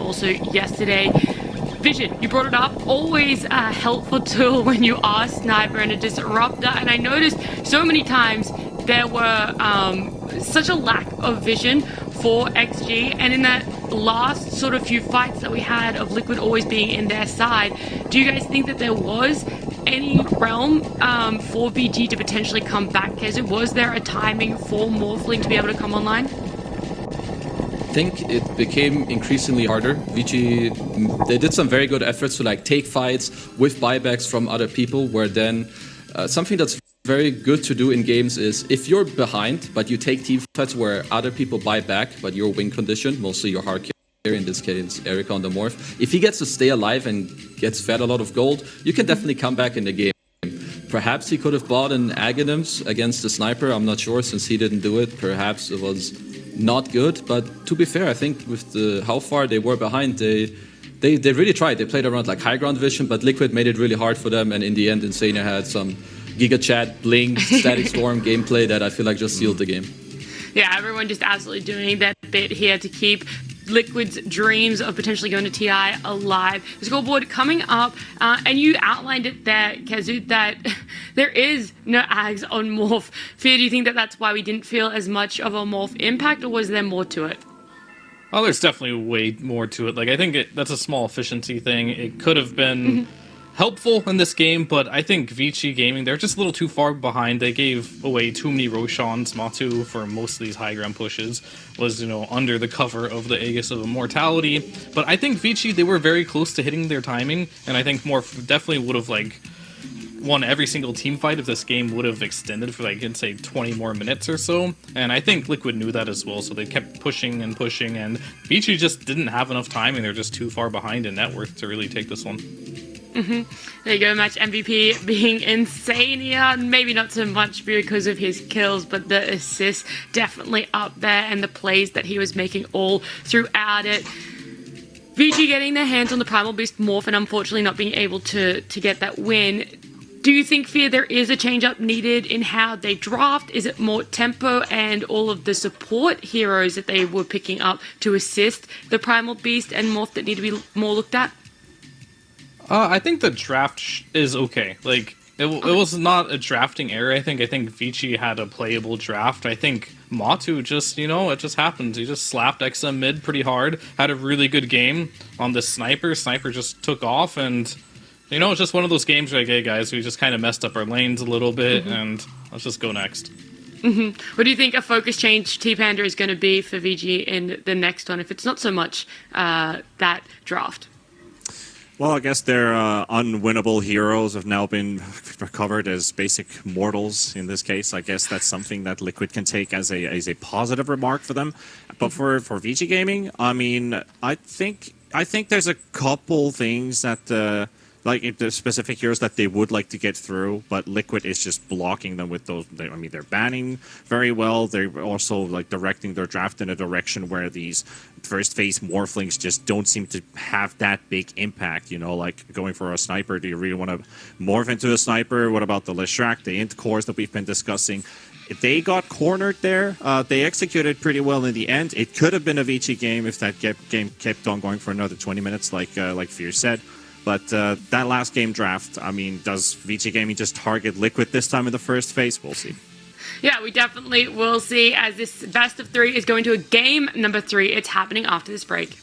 also yesterday. Vision, you brought it up, always a helpful tool when you are a sniper and a disruptor, and I noticed so many times there were such a lack of vision for XG, and in that last sort of few fights that we had of Liquid always being in their side, do you guys think that there was any realm for VG to potentially come back? Was there a timing for Morphling to be able to come online? I think it became increasingly harder. Vici, they did some very good efforts to like take fights with buybacks from other people, where then something that's very good to do in games is if you're behind, but you take team fights where other people buy back, but you're win condition, mostly your hard carry, in this case Erica on the Morph. If he gets to stay alive and gets fed a lot of gold, you can definitely come back in the game. Perhaps he could have bought an Aghanims against the sniper, I'm not sure, since he didn't do it. Perhaps it was not good, but to be fair, I think with how far they were behind, they really tried. They played around like high ground vision, but Liquid made it really hard for them, and in the end, Insania had some Giga Chat, Blink, Static Storm gameplay that I feel like just sealed the game. Yeah, everyone just absolutely doing that bit here to keep Liquid's dreams of potentially going to TI alive. The scoreboard coming up, and you outlined it there, Kazut, that there is no Ags on Morph. Fear, do you think that that's why we didn't feel as much of a Morph impact, or was there more to it? Oh, there's definitely way more to it. Like, I think that's a small efficiency thing. It could have been helpful in this game, but I think Vici Gaming, they're just a little too far behind. They gave away too many Roshans. Matu, for most of these high ground pushes, was, under the cover of the Aegis of Immortality. But I think Vici, they were very close to hitting their timing, and I think Morph definitely would have, won every single team fight if this game would have extended for, say, 20 more minutes or so. And I think Liquid knew that as well, so they kept pushing and pushing, and Vici just didn't have enough timing. They're just too far behind in net worth to really take this one. There you go, match MVP being Insania. Maybe not so much because of his kills, but the assists definitely up there, and the plays that he was making all throughout it. Vici getting their hands on the Primal Beast Morph and unfortunately not being able to get that win. Do you think, Fear, there is a change-up needed in how they draft? Is it more tempo and all of the support heroes that they were picking up to assist the Primal Beast and Morph that need to be more looked at? I think the draft is okay. It was not a drafting error. I think Vici had a playable draft. I think Matu just, it just happened. He just slapped XM mid pretty hard, had a really good game on the sniper. Sniper just took off, and, it's just one of those games where, hey guys, we just kind of messed up our lanes a little bit, and let's just go next. What do you think a focus change T-Panda is going to be for VG in the next one, if it's not so much that draft? Well, I guess their unwinnable heroes have now been recovered as basic mortals in this case. I guess that's something that Liquid can take as a positive remark for them. But for Vici Gaming, I mean, I think there's a couple things that the specific heroes that they would like to get through, but Liquid is just blocking them with those. They're banning very well. They're also directing their draft in a direction where these first phase morphlings just don't seem to have that big impact. Going for a sniper. Do you really want to morph into a sniper? What about the Leshrac, the int cores that we've been discussing? They got cornered there. They executed pretty well in the end. It could have been a Vici game if that game kept on going for another 20 minutes, like Fear said. But that last game draft, I mean, does Vici Gaming just target Liquid this time in the first phase? We'll see. Yeah, we definitely will see, as this best of 3 is going to a game number 3. It's happening after this break.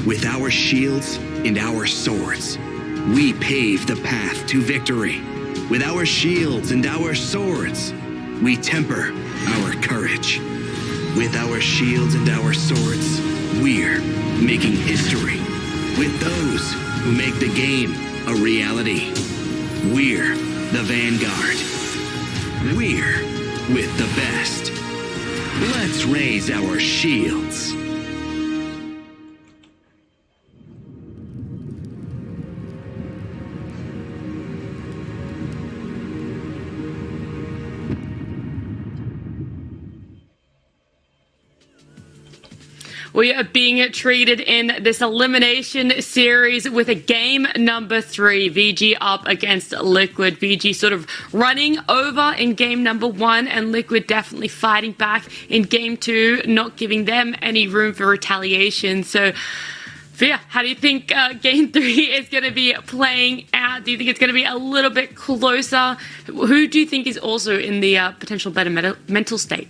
With our shields and our swords, we pave the path to victory. With our shields and our swords, we temper our courage. With our shields and our swords, we're making history. With those who make the game a reality, we're the vanguard. We're with the best. Let's raise our shields. We are being treated in this elimination series with a game number 3. VG up against Liquid. VG sort of running over in game number 1, and Liquid definitely fighting back in game 2, not giving them any room for retaliation. So, Fia, how do you think game 3 is going to be playing out? Do you think it's going to be a little bit closer? Who do you think is also in the potential better mental state?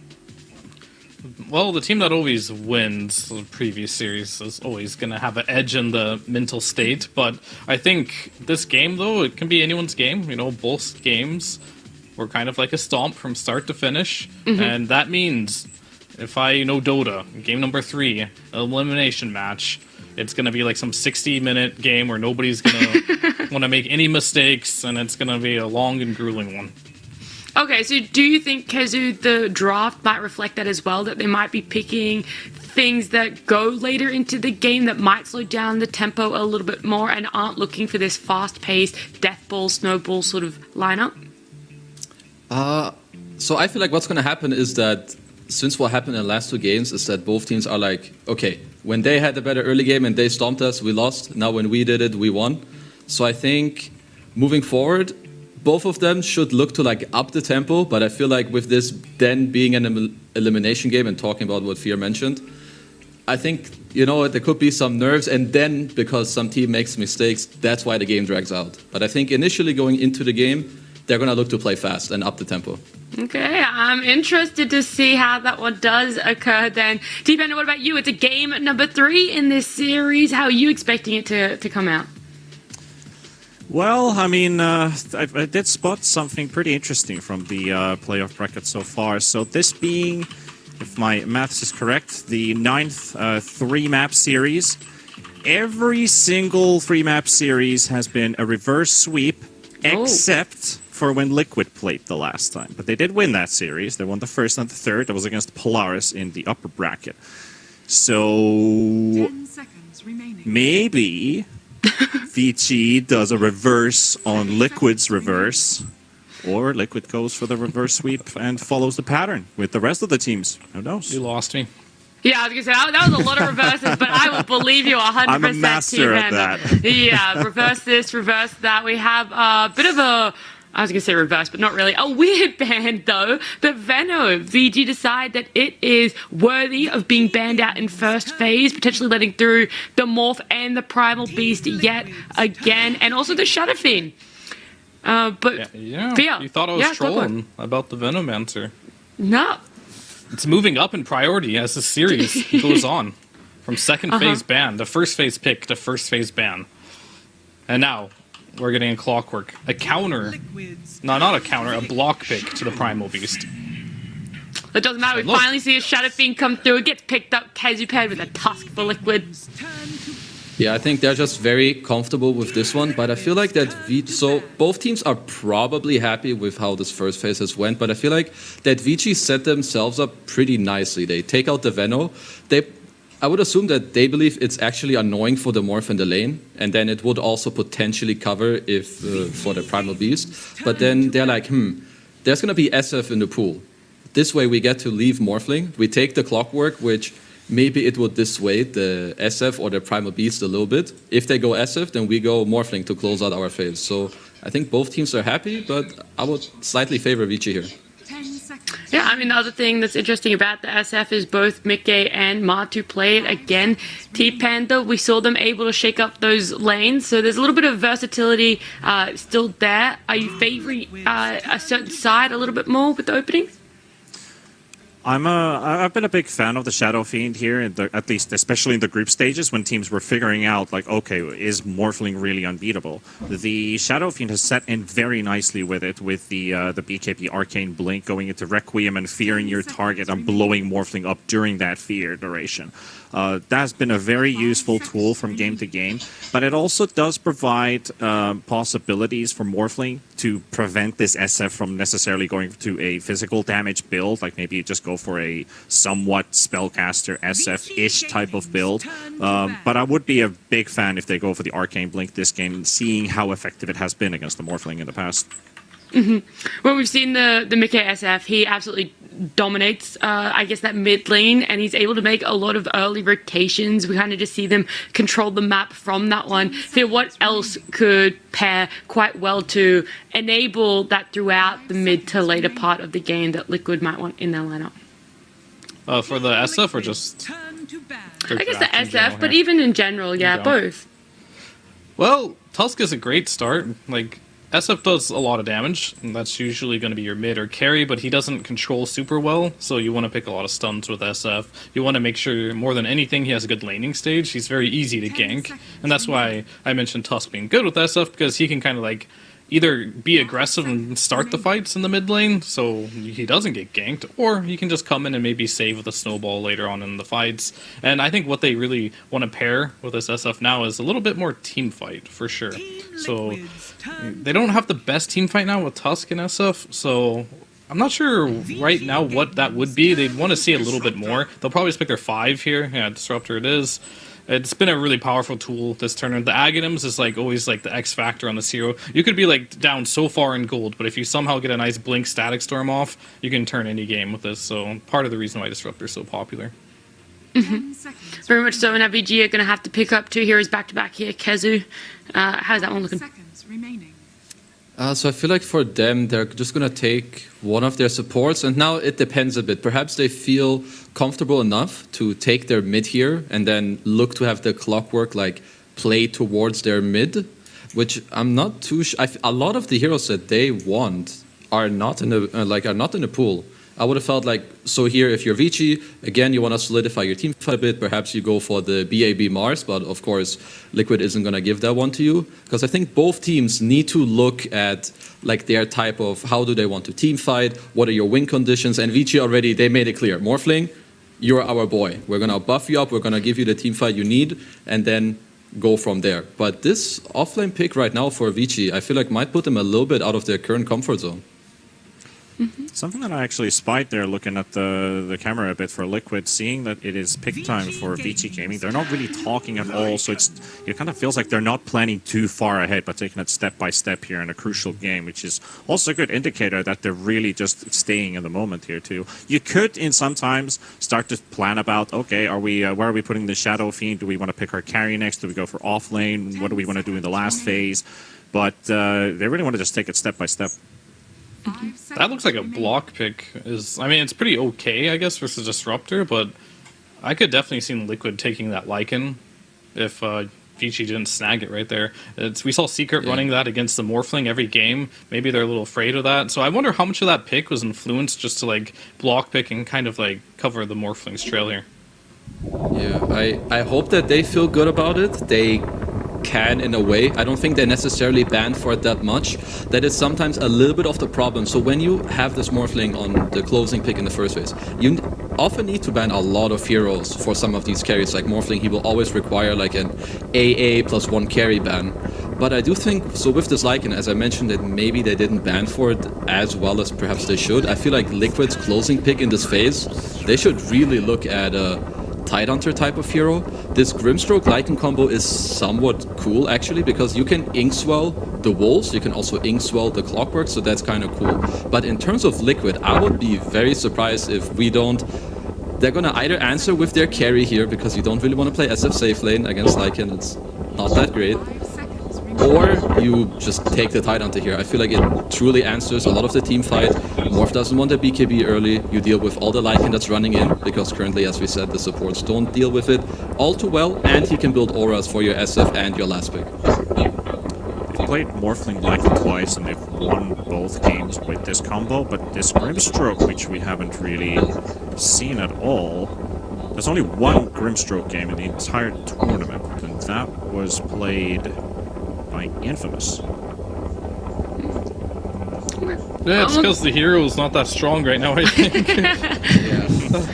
Well, the team that always wins the previous series is always going to have an edge in the mental state. But I think this game, though, it can be anyone's game. You know, both games were kind of like a stomp from start to finish. And that means if I know Dota, game number 3, elimination match, it's going to be like some 60-minute game where nobody's going to want to make any mistakes, and it's going to be a long and grueling one. Okay, so do you think, Kezu, the draft might reflect that as well, that they might be picking things that go later into the game that might slow down the tempo a little bit more and aren't looking for this fast-paced death ball, snowball sort of lineup? So I feel like what's going to happen is that since what happened in the last 2 games is that both teams are like, okay, when they had a better early game and they stomped us, we lost. Now when we did it, we won. So I think moving forward, both of them should look to like up the tempo, but I feel like with this then being an elimination game and talking about what Fear mentioned, I think, you know, there could be some nerves, and then because some team makes mistakes, that's why the game drags out. But I think initially going into the game, they're going to look to play fast and up the tempo. Okay, I'm interested to see how that one does occur then. T-Panda, what about you? It's a game number 3 in this series. How are you expecting it to come out? Well, I mean, I did spot something pretty interesting from the playoff bracket so far. So this being, if my maths is correct, the 9th 3-map series. Every single 3-map series has been a reverse sweep, except for when Liquid played the last time. But they did win that series. They won the first and the third. That was against Polaris in the upper bracket. So 10 seconds remaining. Maybe Vici does a reverse on Liquid's reverse, or Liquid goes for the reverse sweep and follows the pattern with the rest of the teams. Who knows? You lost me. Yeah, I was going to say, that was a lot of reverses, but I will believe you 100%. I'm a master at that. Yeah, reverse this, reverse that. We have a bit of a, I was going to say reverse, but not really. A weird ban, though. But Veno, VG decide that it is worthy of being banned out in first phase, potentially letting through the Morph and the Primal Beast yet again, and also the Shadow Fiend. But yeah. Fia, You thought I was trolling about the Venomancer. No. It's moving up in priority as the series goes on. From second phase ban, the first phase pick to first phase ban. And now, we're getting a clockwork. A counter. No, not a counter, a block pick to the Primal Beast. It doesn't matter. We finally see a Shadow Fiend come through. It gets picked up. Kazupad with a tusk for Liquid. Yeah, I think they're just very comfortable with this one, but I feel like that so both teams are probably happy with how this first phase has went, but I feel like that Vici set themselves up pretty nicely. They take out the Veno. I would assume that they believe it's actually annoying for the Morph in the lane, and then it would also potentially cover if for the Primal Beast. But then they're like, there's going to be SF in the pool. This way we get to leave Morphling. We take the Clockwork, which maybe it would dissuade the SF or the Primal Beast a little bit. If they go SF, then we go Morphling to close out our phase. So I think both teams are happy, but I would slightly favor Vici here. Yeah, I mean, the other thing that's interesting about the SF is both Mickey and Matu play it again. T-Panda, we saw them able to shake up those lanes, so there's a little bit of versatility still there. Are you favoring a certain side a little bit more with the openings? I've been a big fan of the Shadow Fiend here, at least especially in the group stages when teams were figuring out like, okay, is Morphling really unbeatable? The Shadow Fiend has set in very nicely with it, with the BKB Arcane Blink going into Requiem and fearing your target and blowing Morphling up during that fear duration. That's been a very useful tool from game to game, but it also does provide possibilities for Morphling to prevent this SF from necessarily going to a physical damage build, like maybe you just go for a somewhat spellcaster SF-ish type of build. But I would be a big fan if they go for the Arcane Blink this game, seeing how effective it has been against the Morphling in the past. When we've seen the Mickey SF, he absolutely dominates, I guess, that mid lane, and he's able to make a lot of early rotations. We kind of just see them control the map from that one. Feel what else could pair quite well to enable that throughout the mid to later part of the game that Liquid might want in their lineup? For the SF or just... Turn to bad. I guess the in general SF, but here? even in general, yeah, general. both. Well, Tusk is a great start. Like, SF does a lot of damage, and that's usually going to be your mid or carry, but he doesn't control super well, so you want to pick a lot of stuns with SF. You want to make sure, more than anything, he has a good laning stage. He's very easy to gank, and that's why I mentioned Tusk being good with SF, because he can kind of like either be aggressive and start the fights in the mid lane, so he doesn't get ganked, or he can just come in and maybe save with a snowball later on in the fights. And I think what they really want to pair with this SF now is a little bit more team fight, for sure. So they don't have the best team fight now with Tusk and SF, so I'm not sure right now what that would be. They'd want to see a little bit more. They'll probably just pick their 5 here. Yeah, Disruptor it is. It's been a really powerful tool this tournament. The Aghanims is like always like the X factor on this hero. You could be like down so far in gold, but if you somehow get a nice Blink Static Storm off, you can turn any game with this. So part of the reason why Disruptor is so popular. 10 seconds. Very much so, and VG are going to have to pick up 2 heroes back-to-back here. Kezu, how's that one looking? Seconds remaining. So I feel like for them, they're just going to take one of their supports, and now it depends a bit. Perhaps they feel comfortable enough to take their mid here and then look to have the Clockwork like play towards their mid, which I'm not too sure. A lot of the heroes that they want are not in the are not in the pool. I would have felt like, so here, if you're Vici, again, you want to solidify your team fight a bit, perhaps you go for the BAB Mars, but of course, Liquid isn't going to give that one to you. Because I think both teams need to look at like their type of, how do they want to team fight, what are your win conditions, and Vici already, they made it clear. Morphling, you're our boy. We're going to buff you up, we're going to give you the team fight you need, and then go from there. But this offlane pick right now for Vici, I feel like might put them a little bit out of their current comfort zone. Something that I actually spied there looking at the camera a bit for Liquid, seeing that it is pick time for Vici Gaming. They're not really talking at all, so it kind of feels like they're not planning too far ahead, but taking it step by step here in a crucial game, which is also a good indicator that they're really just staying in the moment here too. You could, in sometimes, start to plan about, okay, are we where are we putting the Shadow Fiend? Do we want to pick our carry next? Do we go for off lane? What do we want to do in the last phase? But they really want to just take it step by step. That looks like a block pick. I mean, it's pretty okay, I guess, versus Disruptor, but I could definitely see Liquid taking that Lycan if Vici didn't snag it right there. We saw Secret running that against the Morphling every game. Maybe they're a little afraid of that. So I wonder how much of that pick was influenced just to like block pick and kind of like cover the Morphling's trail here. Yeah, I hope that they feel good about it. They can in a way. I don't think they're necessarily banned for it that much. That is sometimes a little bit of the problem. So when you have this Morphling on the closing pick in the first phase, you often need to ban a lot of heroes for some of these carries. Like Morphling, he will always require like an AA plus 1 carry ban. But I do think, so with this Lycan, as I mentioned, that maybe they didn't ban for it as well as perhaps they should. I feel like Liquid's closing pick in this phase, they should really look at a Tidehunter type of hero. This Grimstroke Lycan combo is somewhat cool actually, because you can Inkswell the Wolves, you can also Inkswell the Clockwork, so that's kind of cool. But in terms of Liquid, I would be very surprised if we don't... They're gonna either answer with their carry here, because you don't really want to play SF safe lane against Lycan, it's not that great. Or you just take the Tidehunter here. I feel like it truly answers a lot of the team fight. Morph doesn't want the BKB early. You deal with all the Lycan that's running in, because currently, as we said, the supports don't deal with it all too well, and he can build auras for your SF and your last pick. They've played Morphling Lycan twice, and they've won both games with this combo, but this Grimstroke, which we haven't really seen at all. There's only one Grimstroke game in the entire tournament, and that was played by Infamous. Yeah, it's because the hero's not that strong right now, I think.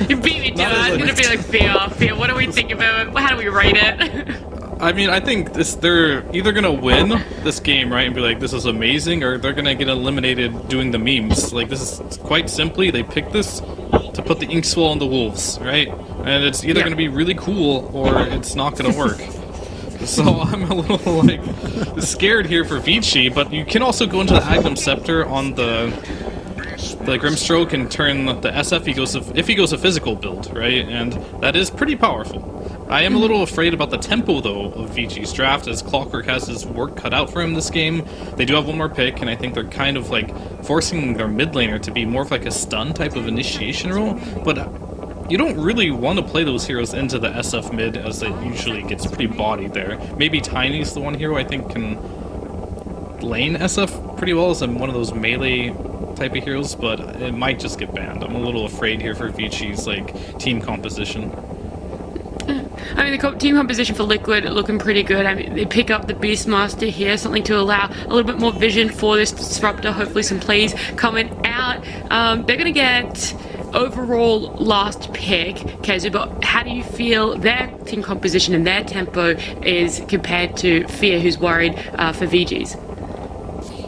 You beat me to it. I was gonna be like, Fear, what do we think about it? How do we rate it? I mean, I think they're either gonna win this game, right, and be like, this is amazing, or they're gonna get eliminated doing the memes. Like, this is quite simply, they picked this to put the Inkswell on the Wolves, right? And it's either gonna be really cool, or it's not gonna work. So I'm a little, like, scared here for Vici, but you can also go into the Agnum Scepter on the Grimstroke and turn the SF if he goes a physical build, right? And that is pretty powerful. I am a little afraid about the tempo, though, of Vici's draft, as Clockwork has his work cut out for him this game. They do have one more pick, and I think they're kind of, like, forcing their mid laner to be more of, like, a stun type of initiation role, but you don't really want to play those heroes into the SF mid, as it usually gets pretty bodied there. Maybe Tiny's the one hero I think can lane SF pretty well as one of those melee type of heroes, but it might just get banned. I'm a little afraid here for Vici's, like, team composition. I mean, the team composition for Liquid looking pretty good. I mean, they pick up the Beastmaster here, something to allow a little bit more vision for this Disruptor. Hopefully some plays coming out. They're going to get overall last pick, Kezu, but how do you feel their team composition and their tempo is compared to Fear, who's worried for VGs?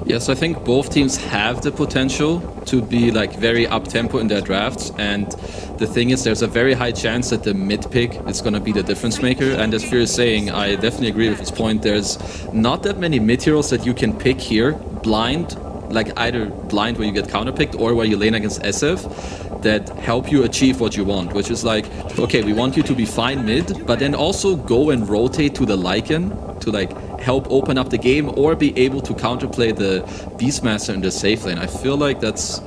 Yes, I think both teams have the potential to be like very up-tempo in their drafts, and the thing is there's a very high chance that the mid pick is going to be the difference maker, and as Fear is saying, I definitely agree with his point. There's not that many mid heroes that you can pick here blind, like either blind where you get counterpicked or where you lane against SF, that help you achieve what you want, which is like, okay, we want you to be fine mid, but then also go and rotate to the Lycan to like help open up the game or be able to counterplay the Beastmaster in the safe lane. I feel like that's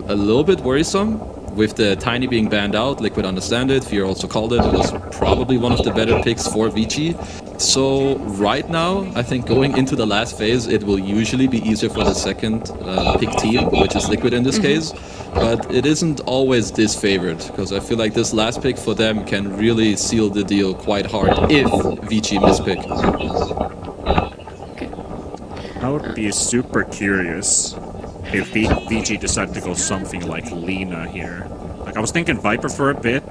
a little bit worrisome. With the Tiny being banned out, Liquid understand it, Fear also called it, it was probably one of the better picks for Vici. So right now, I think going into the last phase, it will usually be easier for the second pick team, which is Liquid in this case. But it isn't always disfavored, because I feel like this last pick for them can really seal the deal quite hard if Vici mispick. I would be super curious if VG decided to go something like Lina here. Like, I was thinking Viper for a bit.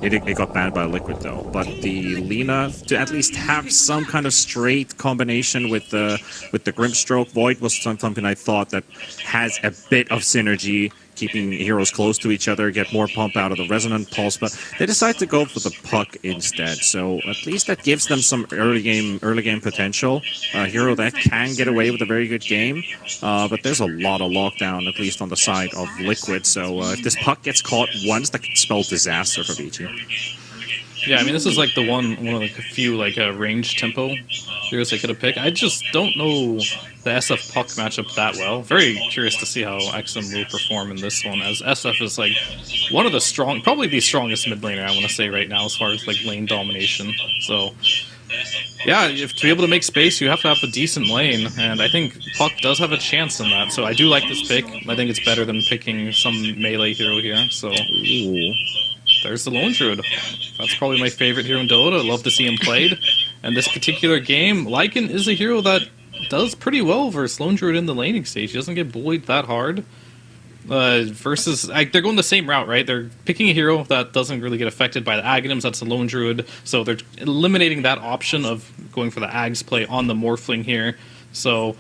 It got banned by Liquid though. But the Lina, to at least have some kind of straight combination with the Grimstroke Void was something I thought that has a bit of synergy, keeping heroes close to each other, get more pump out of the Resonant Pulse, but they decide to go for the Puck instead. So at least that gives them some early game potential. A hero that can get away with a very good game, but there's a lot of lockdown, at least on the side of Liquid. So if this Puck gets caught once, that could spell disaster for Vici. Yeah, I mean, this is like the one of the few like range tempo heroes they could have picked. I just don't know the SF Puck matchup that well. Very curious to see how XM will perform in this one, as SF is like one of the probably the strongest mid laner I want to say right now as far as like lane domination. So yeah, to be able to make space, you have to have a decent lane, and I think Puck does have a chance in that. So I do like this pick. I think it's better than picking some melee hero here. So. Ooh. There's the Lone Druid. That's probably my favorite hero in Dota. I love to see him played. And this particular game, Lycan is a hero that does pretty well versus Lone Druid in the laning stage. He doesn't get bullied that hard. Versus, they're going the same route, right? They're picking a hero that doesn't really get affected by the Aghanims. That's the Lone Druid. So they're eliminating that option of going for the Ags play on the Morphling here. So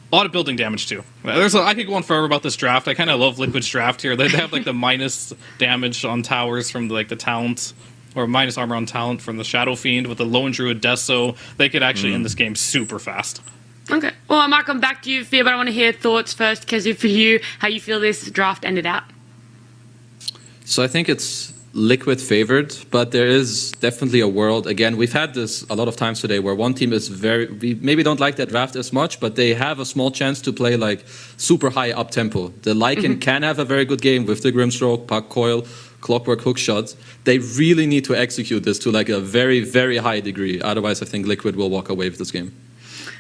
a lot of building damage too. I could go on forever about this draft. I kind of love Liquid's draft here. They have like the minus damage on towers from like the talent, or minus armor on talent from the Shadow Fiend with the Lone Druid Deso. They could actually end this game super fast. Okay. Well, I might come back to you, Fear, but I want to hear thoughts first, because for you, how you feel this draft ended out. So I think it's Liquid favored, but there is definitely a world. Again, we've had this a lot of times today where one team is we maybe don't like that draft as much, but they have a small chance to play like super high up tempo. The Lycan can have a very good game with the Grimstroke, Puck Coil, Clockwork hook shots. They really need to execute this to like a very, very high degree. Otherwise, I think Liquid will walk away with this game.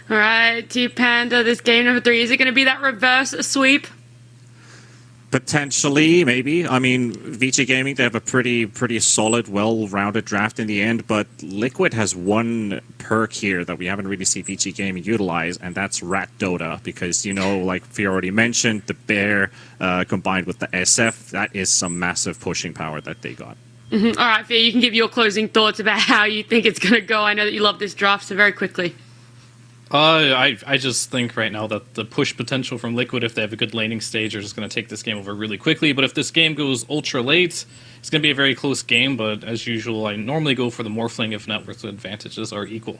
All right, T Panda, this game number 3, is it going to be that reverse sweep? Potentially, maybe. I mean, Vici Gaming, they have a pretty solid, well-rounded draft in the end, but Liquid has one perk here that we haven't really seen Vici Gaming utilize, and that's Rat Dota, because, you know, like we already mentioned, the Bear combined with the SF, that is some massive pushing power that they got. All right, Fia, you can give your closing thoughts about how you think it's going to go. I know that you love this draft, so very quickly. I just think right now that the push potential from Liquid, if they have a good laning stage, are just going to take this game over really quickly. But if this game goes ultra late, it's going to be a very close game. But as usual, I normally go for the Morphling if network advantages are equal.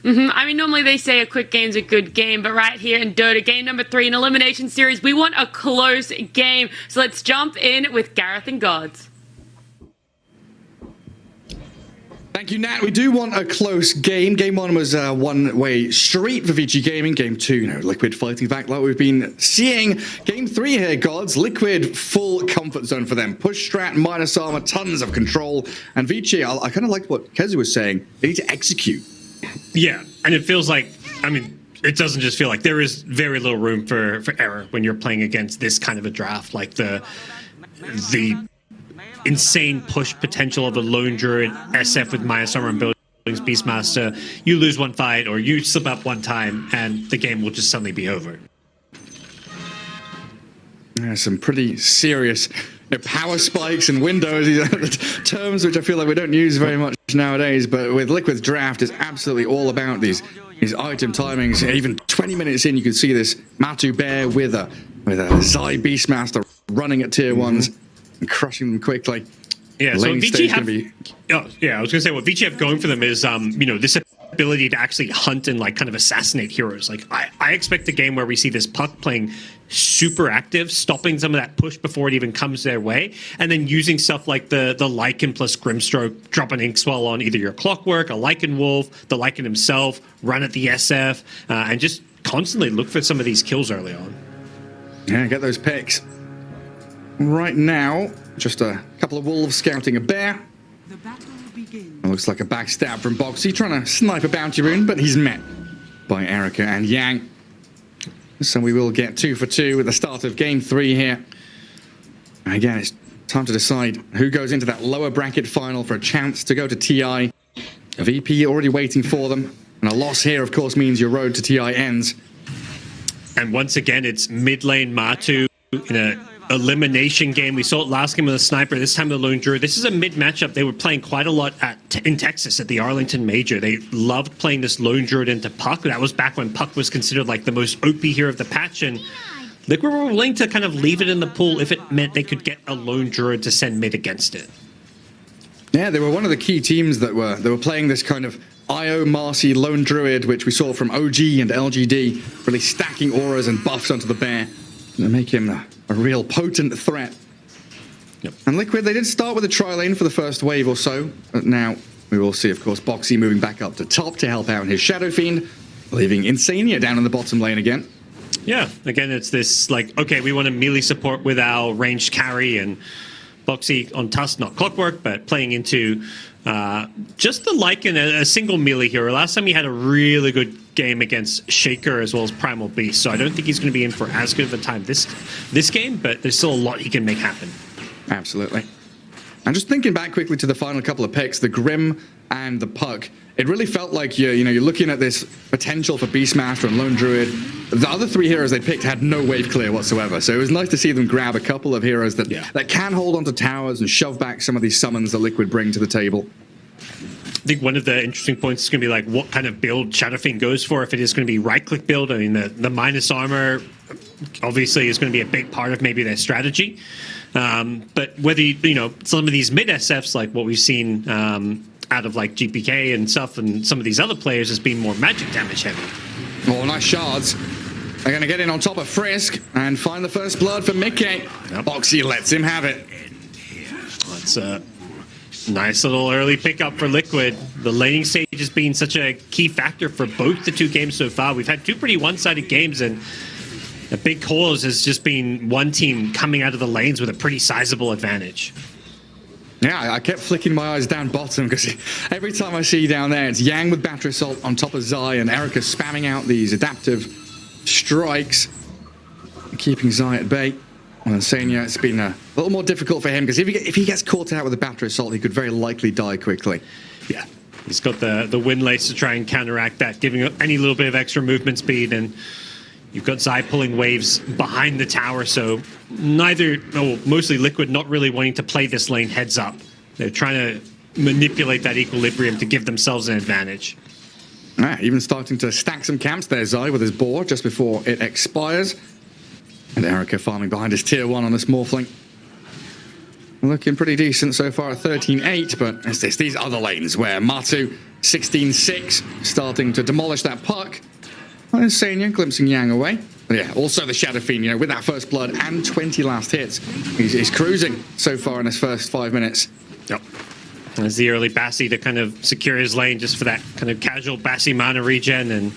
I mean, normally they say a quick game's a good game, but right here in Dota, game number 3 in Elimination Series, we want a close game. So let's jump in with Gareth and Gods. Thank you, Nat. We do want a close game. Game 1 was a one-way street for Vici Gaming. Game 2, you know, Liquid fighting back like we've been seeing. Game 3 here, Gods. Liquid, full comfort zone for them. Push strat, minus armor, tons of control. And Vici, I kind of like what Kezi was saying. They need to execute. Yeah, and it feels like, I mean, it doesn't just feel like there is very little room for error when you're playing against this kind of a draft. Like the insane push potential of a lone druid SF with minus armor and buildings Beastmaster. You lose one fight or you slip up one time and the game will just suddenly be over. Yeah, some pretty serious power spikes and windows, these are the terms which I feel like we don't use very much nowadays, but with Liquid's draft, it's absolutely all about these item timings. Even 20 minutes in, you can see this Matu Bear with a Zai Beastmaster running at tier 1s and crushing them quickly. Yeah, so Vici have, I was gonna say what Vici have going for them is you know, this ability to actually hunt and like kind of assassinate heroes. Like I expect a game where we see this Puck playing super active, stopping some of that push before it even comes their way, and then using stuff like the Lycan plus Grimstroke, drop an Inkswell on either your Clockwork, a Lycan Wolf, the Lycan himself, run at the SF, and just constantly look for some of these kills early on. Yeah, get those picks. Right now, just a couple of wolves scouting a bear. The battle begins. It looks like a backstab from Boxy, trying to snipe a bounty rune, but he's met by Erica and Yang. So we will get 2 for 2 at the start of game 3 here. And again, it's time to decide who goes into that lower bracket final for a chance to go to TI. A VP already waiting for them. And a loss here, of course, means your road to TI ends. And once again, it's mid lane Matu in a elimination game. We saw it last game with the sniper, this time with the lone druid. This is a mid matchup they were playing quite a lot in Texas at the Arlington Major. They loved playing this lone druid into Puck. That was back when Puck was considered like the most OP hero of the patch, and Liquid were willing to kind of leave it in the pool if it meant they could get a lone druid to send mid against it. Yeah, they were one of the key teams that were playing this kind of IO Marcy lone druid, which we saw from OG and LGD, really stacking auras and buffs onto the bear to make him a real potent threat. Yep. And Liquid, they did start with a tri-lane for the first wave or so, but now we will see, of course, Boxy moving back up to top to help out in his Shadow Fiend, leaving Insania down in the bottom lane again. Yeah, again, it's this, like, okay, we want to melee support with our ranged carry, and Boxy on Tusk, not Clockwork, but playing into just the Lycan, a single melee hero. Last time he had a really good game against Shaker as well as Primal Beast, so I don't think he's going to be in for as good of a time this game, but there's still a lot he can make happen. Absolutely. And just thinking back quickly to the final couple of picks, the Grim and the Puck, it really felt like you're looking at this potential for Beastmaster and Lone Druid. The other 3 heroes they picked had no wave clear whatsoever, so it was nice to see them grab a couple of heroes that can hold onto towers and shove back some of these summons that Liquid bring to the table. I think one of the interesting points is going to be like what kind of build Shadowfiend goes for. If it is going to be right-click build, I mean the minus armor obviously is going to be a big part of maybe their strategy. But whether some of these mid SFs like what we've seen out of like GPK and stuff, and some of these other players has been more magic damage heavy. Oh, nice shards. They're going to get in on top of Frisk and find the first blood for Mickey. Yep. Boxy lets him have it. That's a nice little early pickup for Liquid. The laning stage has been such a key factor for both the 2 games so far. We've had 2 pretty one-sided games, and a big cause has just been one team coming out of the lanes with a pretty sizable advantage. Yeah, I kept flicking my eyes down bottom because every time I see down there, it's Yang with Battery Assault on top of Zai, and Erica spamming out these adaptive strikes, keeping Zai at bay. Well, Senia, it's been a little more difficult for him because if he gets caught out with a battery assault, he could very likely die quickly. Yeah, he's got the wind lace to try and counteract that, giving any little bit of extra movement speed, and you've got Zai pulling waves behind the tower, so mostly Liquid not really wanting to play this lane heads up. They're trying to manipulate that equilibrium to give themselves an advantage. Even starting to stack some camps there, Zai, with his boar just before it expires. And Erica farming behind his tier 1 on this Morphling. Looking pretty decent so far at 13-8, but it's these other lanes where Matu, 16-6, starting to demolish that puck. And Senia glimpsing Yang away. But yeah, also the Shadow Fiend, with that first blood and 20 last hits. He's cruising so far in his first 5 minutes. Yep. There's the early Bassi to kind of secure his lane just for that kind of casual Bassi mana regen, and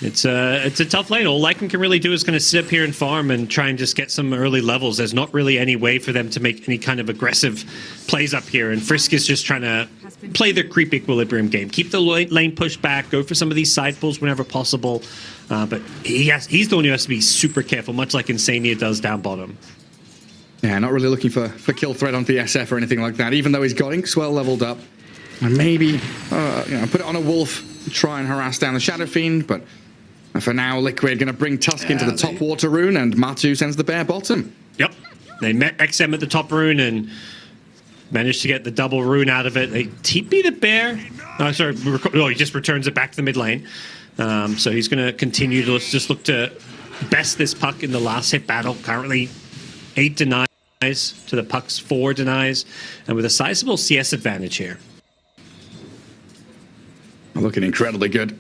it's a tough lane. All Lycan can really do is kind of sit up here and farm and try and just get some early levels. There's not really any way for them to make any kind of aggressive plays up here, and Frisk is just trying to play the creep equilibrium game. Keep the lane pushed back, go for some of these side pulls whenever possible, but he's the one who has to be super careful, much like Insania does down bottom. Yeah, not really looking for kill threat onto the SF or anything like that, even though he's got Inkswell leveled up. And maybe put it on a Wolf, try and harass down the Shadow Fiend, but for now, Liquid going to bring Tusk into the top water rune, and Matu sends the bear bottom. Yep. They met XM at the top rune and managed to get the double rune out of it. They TP the bear. He just returns it back to the mid lane. So he's going to continue to just look to best this puck in the last hit battle. Currently 8 denies to the puck's 4 denies, and with a sizable CS advantage here. Looking incredibly good.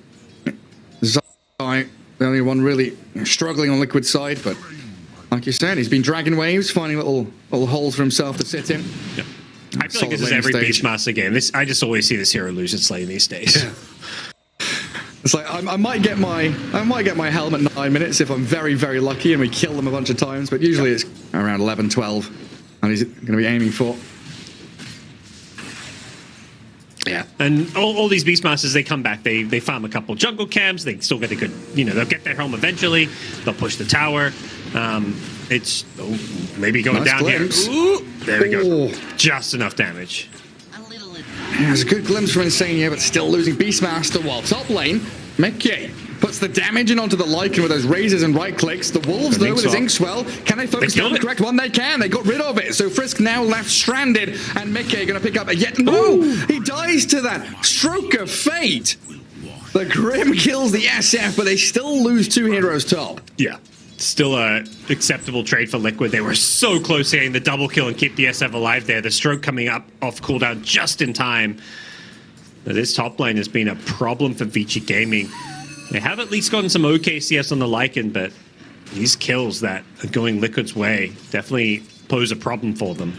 Zai, the only one really struggling on Liquid's side, but like you said, he's been dragging waves, finding little holes for himself to sit in. Yep. I feel like this is every Beastmaster game. I just always see this hero lose its lane these days. Yeah. It's like I might get my helmet 9 minutes if I'm very, very lucky and we kill them a bunch of times, but usually it's around 11, 12, and he's going to be aiming for. Yeah, and all these Beastmasters, they come back, they farm a couple jungle camps, they still get a good, they'll get their home eventually, they'll push the tower. It's maybe going down glimpse here. Ooh, there we go. Just enough damage. Yeah, there's a good glimpse from Insania, but still losing Beastmaster, while top lane, Mickey puts the damage in onto the Lycan with those razors and right clicks. The Wolves, though, with his Inkswell, can they focus on the correct one? They can. They got rid of it. So Frisk now left stranded, and Mickey going to pick up a yet. No! He dies to that. Stroke of fate. The Grim kills the SF, but they still lose 2 heroes top. Yeah. Still a acceptable trade for Liquid. They were so close to getting the double kill and keep the SF alive there. The stroke coming up off cooldown just in time. But this top lane has been a problem for Vici Gaming. They have at least gotten some okay CS on the Lycan, but these kills that are going Liquid's way definitely pose a problem for them.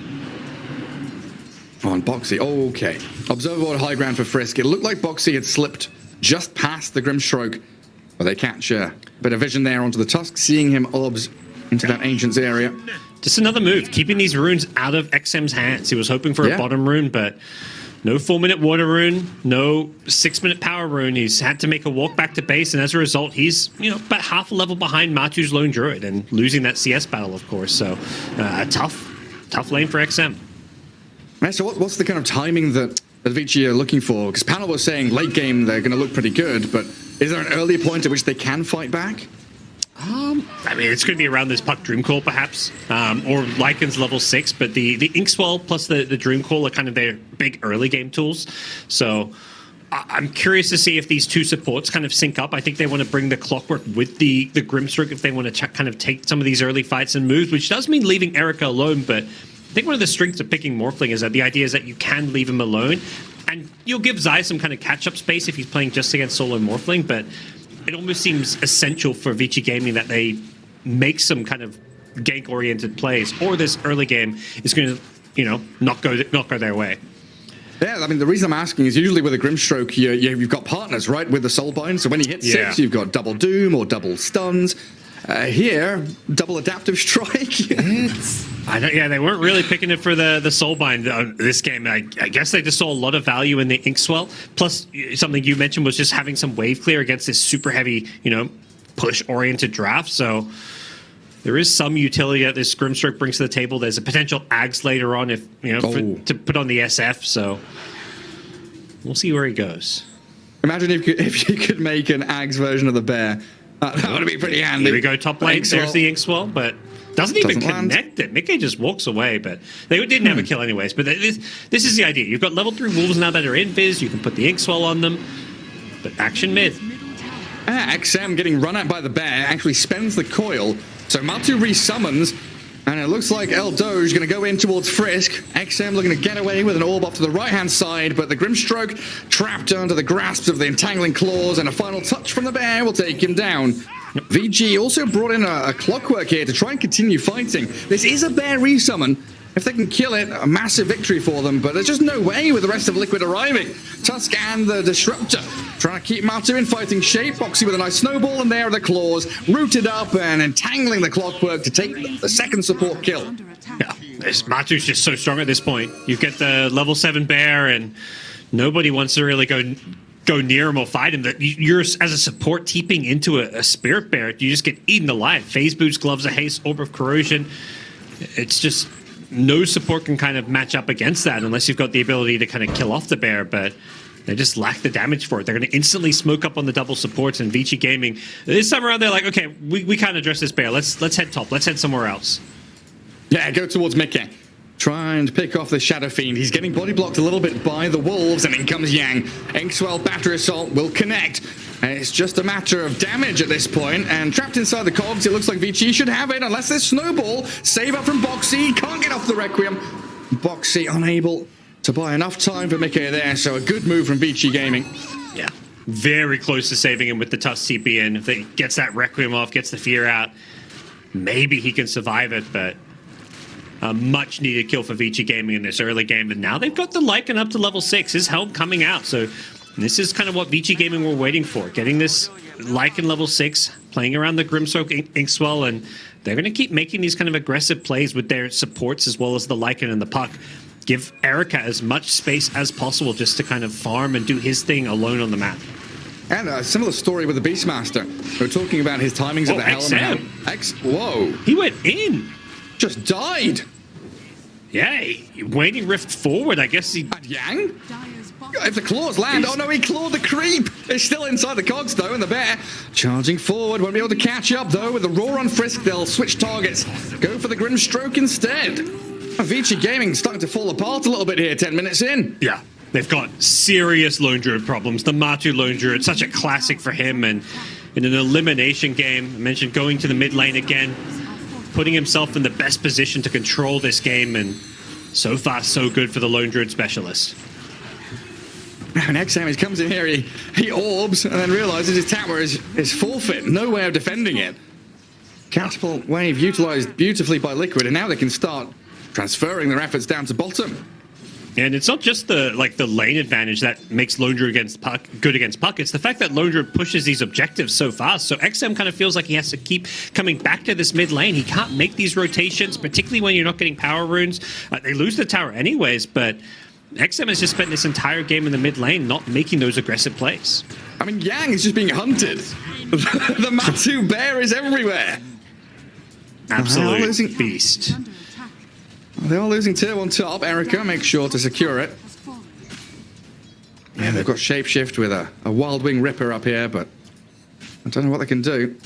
On Boxy, okay. Observable high ground for Frisk. It looked like Boxy had slipped just past the Grim Stroke, but they catch a bit of vision there onto the Tusk, seeing him obs into that Ancient's area. Just another move, keeping these runes out of XM's hands. He was hoping for a bottom rune, but no 4-minute water rune, no 6-minute power rune. He's had to make a walk back to base, and as a result, he's about half a level behind Matu's Lone Druid and losing that CS battle, of course. So a tough lane for XM. Right, so what's the kind of timing that Vici are looking for? Because Panel was saying late game they're going to look pretty good, but is there an earlier point at which they can fight back? I mean, it's going to be around this puck Dreamcall, perhaps, or Lycan's level 6, but the Inkswell plus the Dreamcall are kind of their big early game tools. So I'm curious to see if these two supports kind of sync up. I think they want to bring the Clockwork with the Grimstroke if they want to kind of take some of these early fights and moves, which does mean leaving Erica alone, but I think one of the strengths of picking Morphling is that the idea is that you can leave him alone, and you'll give Zai some kind of catch-up space if he's playing just against solo Morphling, but it almost seems essential for Vici Gaming that they make some kind of gank-oriented plays, or this early game is going to, not go their way. Yeah, I mean, the reason I'm asking is usually with a Grimstroke, you've got partners, right, with the Soulbind, so when you hit 6, you've got double Doom or double Stuns. Here, double Adaptive Strike. They weren't really picking it for the Soulbind this game. I guess they just saw a lot of value in the Inkswell. Plus, something you mentioned was just having some wave clear against this super heavy, push-oriented draft. So There is some utility that this Grimstroke brings to the table. There's a potential Ags later on if to put on the SF. So we'll see where he goes. Imagine if you could make an Ags version of the bear. That would be pretty handy. Here we go, top lane. There's the Inkswell, but doesn't even Doesn't connect it. Mickey just walks away, but they didn't have a kill anyways. But this is the idea. You've got level 3 wolves now that are in Viz. You can put the Inkswell on them, but action mid. XM getting run at by the bear actually spends the coil. So Matu resummons, and it looks like El Doge going to go in towards Frisk. XM looking to get away with an orb off to the right-hand side, but the Grimstroke trapped under the grasps of the entangling claws, and a final touch from the bear will take him down. VG also brought in a clockwork here to try and continue fighting. This is a bear resummon. If they can kill it, a massive victory for them, but there's just no way with the rest of Liquid arriving. Tusk and the Disruptor trying to keep Matu in fighting shape. Boxy with a nice snowball, and there are the claws, rooted up and entangling the clockwork to take the second support kill. Yeah, Matu's just so strong at this point. You get the level 7 bear, and nobody wants to really go near him or fight him. That you're, as a support, teeping into a spirit bear, you just get eaten alive. Phase boots, gloves of haste, orb of corrosion. It's just no support can kind of match up against that unless you've got the ability to kind of kill off the bear, but they just lack the damage for it. They're going to instantly smoke up on the double supports, and Vici Gaming, this time around, they're like, okay, we can't address this bear. Let's head top. Let's head somewhere else. Yeah, go towards Mickey. Trying to pick off the Shadow Fiend. He's getting body blocked a little bit by the wolves, and in comes Yang. Inkswell Battery Assault will connect. It's just a matter of damage at this point, and trapped inside the cogs, it looks like Vici should have it, unless there's Snowball. Save up from Boxy, can't get off the Requiem. Boxy unable to buy enough time for Mickey there, so a good move from Vici Gaming. Yeah, very close to saving him with the Tusk TP in. If he gets that Requiem off, gets the fear out, maybe he can survive it, but a much needed kill for Vici Gaming in this early game. And now they've got the Lycan up to level 6, his help coming out, so this is kind of what Vici Gaming were waiting for, getting this Lycan level 6, playing around the Grimstroke Inkswell, and they're going to keep making these kind of aggressive plays with their supports as well as the Lycan and the Puck. Give Erica as much space as possible just to kind of farm and do his thing alone on the map. And a similar story with the Beastmaster. We're talking about his timings of the helm. Whoa. He went in. Just died. Yeah, waiting rift forward, I guess he... And Yang? If the claws land, oh no, he clawed the creep. It's still inside the cogs though, and the bear charging forward. Won't be able to catch up though. With the roar on Frisk, they'll switch targets. Go for the Grimstroke instead. Vici Gaming starting to fall apart a little bit here, 10 minutes in. Yeah, they've got serious Lone Druid problems. The Matu Lone Druid, such a classic for him, and in an elimination game, I mentioned going to the mid lane again, putting himself in the best position to control this game, and so far so good for the Lone Druid specialist. And XM, he comes in here, he orbs, and then realizes his tower is forfeit. No way of defending it. Catapult wave utilized beautifully by Liquid, and now they can start transferring their efforts down to bottom. And it's not just the lane advantage that makes Lone Druid good against Puck. It's the fact that Lone Druid pushes these objectives so fast. So XM kind of feels like he has to keep coming back to this mid lane. He can't make these rotations, particularly when you're not getting power runes. They lose the tower anyways, but XM has just spent this entire game in the mid lane not making those aggressive plays. I mean, Yang is just being hunted. The Matu bear is everywhere. Absolute beast. They are losing tier 1 top. Erica makes sure to secure it. Yeah, they've got Shapeshift with a Wild Wing Ripper up here, but I don't know what they can do.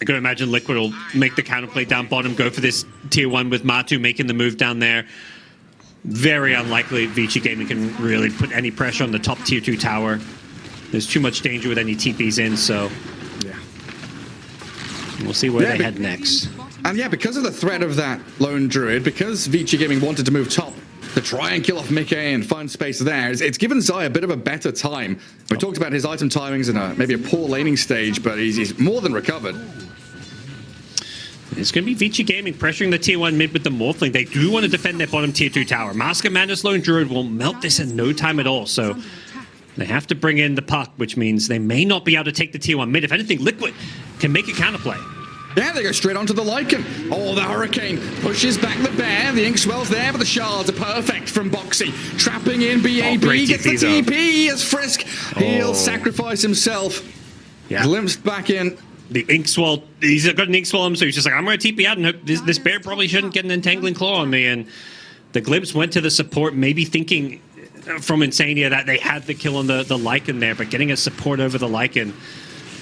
I can imagine Liquid will make the counterplay down bottom, go for this tier 1 with Matu making the move down there. Very unlikely Vici Gaming can really put any pressure on the top tier 2 tower. There's too much danger with any TPs in, so yeah, we'll see where they head next. And yeah, because of the threat of that Lone Druid, because Vici Gaming wanted to move top to try and kill off Mickey and find space there, it's given Zai a bit of a better time. We talked about his item timings and maybe a poor laning stage, but he's more than recovered. It's going to be Vici Gaming pressuring the tier 1 mid with the Morphling. They do want to defend their bottom tier 2 tower. Mask of Madness Lone Druid will melt this in no time at all, so they have to bring in the Puck, which means they may not be able to take the tier 1 mid. If anything, Liquid can make a counterplay. Yeah, they go straight onto the Lycan. Oh, the Hurricane pushes back the bear. The Inkswell's there, but the shards are perfect from Boxy. Trapping in BAB, gets the TP as Frisk. He'll sacrifice himself. Yeah. Glimpsed back in. the ink swell. He's got an ink swell on him, so he's just like, I'm going to TP out and hope this bear probably shouldn't get an entangling claw on me. And the glimpse went to the support, maybe thinking from Insania that they had the kill on the Lycan there, but getting a support over the Lycan,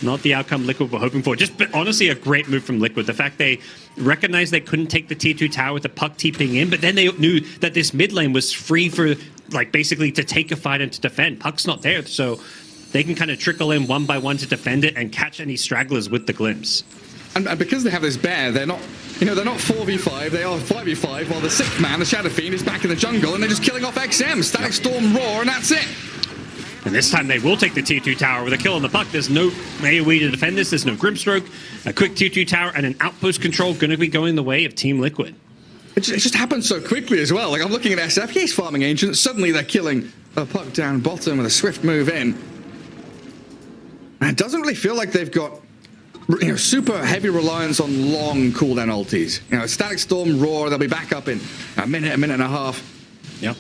not the outcome Liquid were hoping for. Just honestly a great move from Liquid. The fact they recognized they couldn't take the tier 2 tower with the puck TPing in, but then they knew that this mid lane was free for, like, basically to take a fight and to defend. Puck's not there, so they can kind of trickle in one by one to defend it and catch any stragglers with the glimpse. And because they have this bear, they're not, they're not 4v5, they are 5v5, while the 6th man, the Shadow Fiend, is back in the jungle, and they're just killing off XM, Static Storm, Roar, and that's it. And this time they will take the tier 2 tower with a kill on the puck. There's no AoE to defend this, there's no Grimstroke, a quick tier 2 tower, and an outpost control going to be going the way of Team Liquid. It just happens so quickly as well. Like, I'm looking at SF, he's farming Ancients, suddenly they're killing a puck down bottom with a swift move in. And it doesn't really feel like they've got super heavy reliance on long cooldown ultis. Static Storm, Roar, they'll be back up in a minute and a half. Yeah.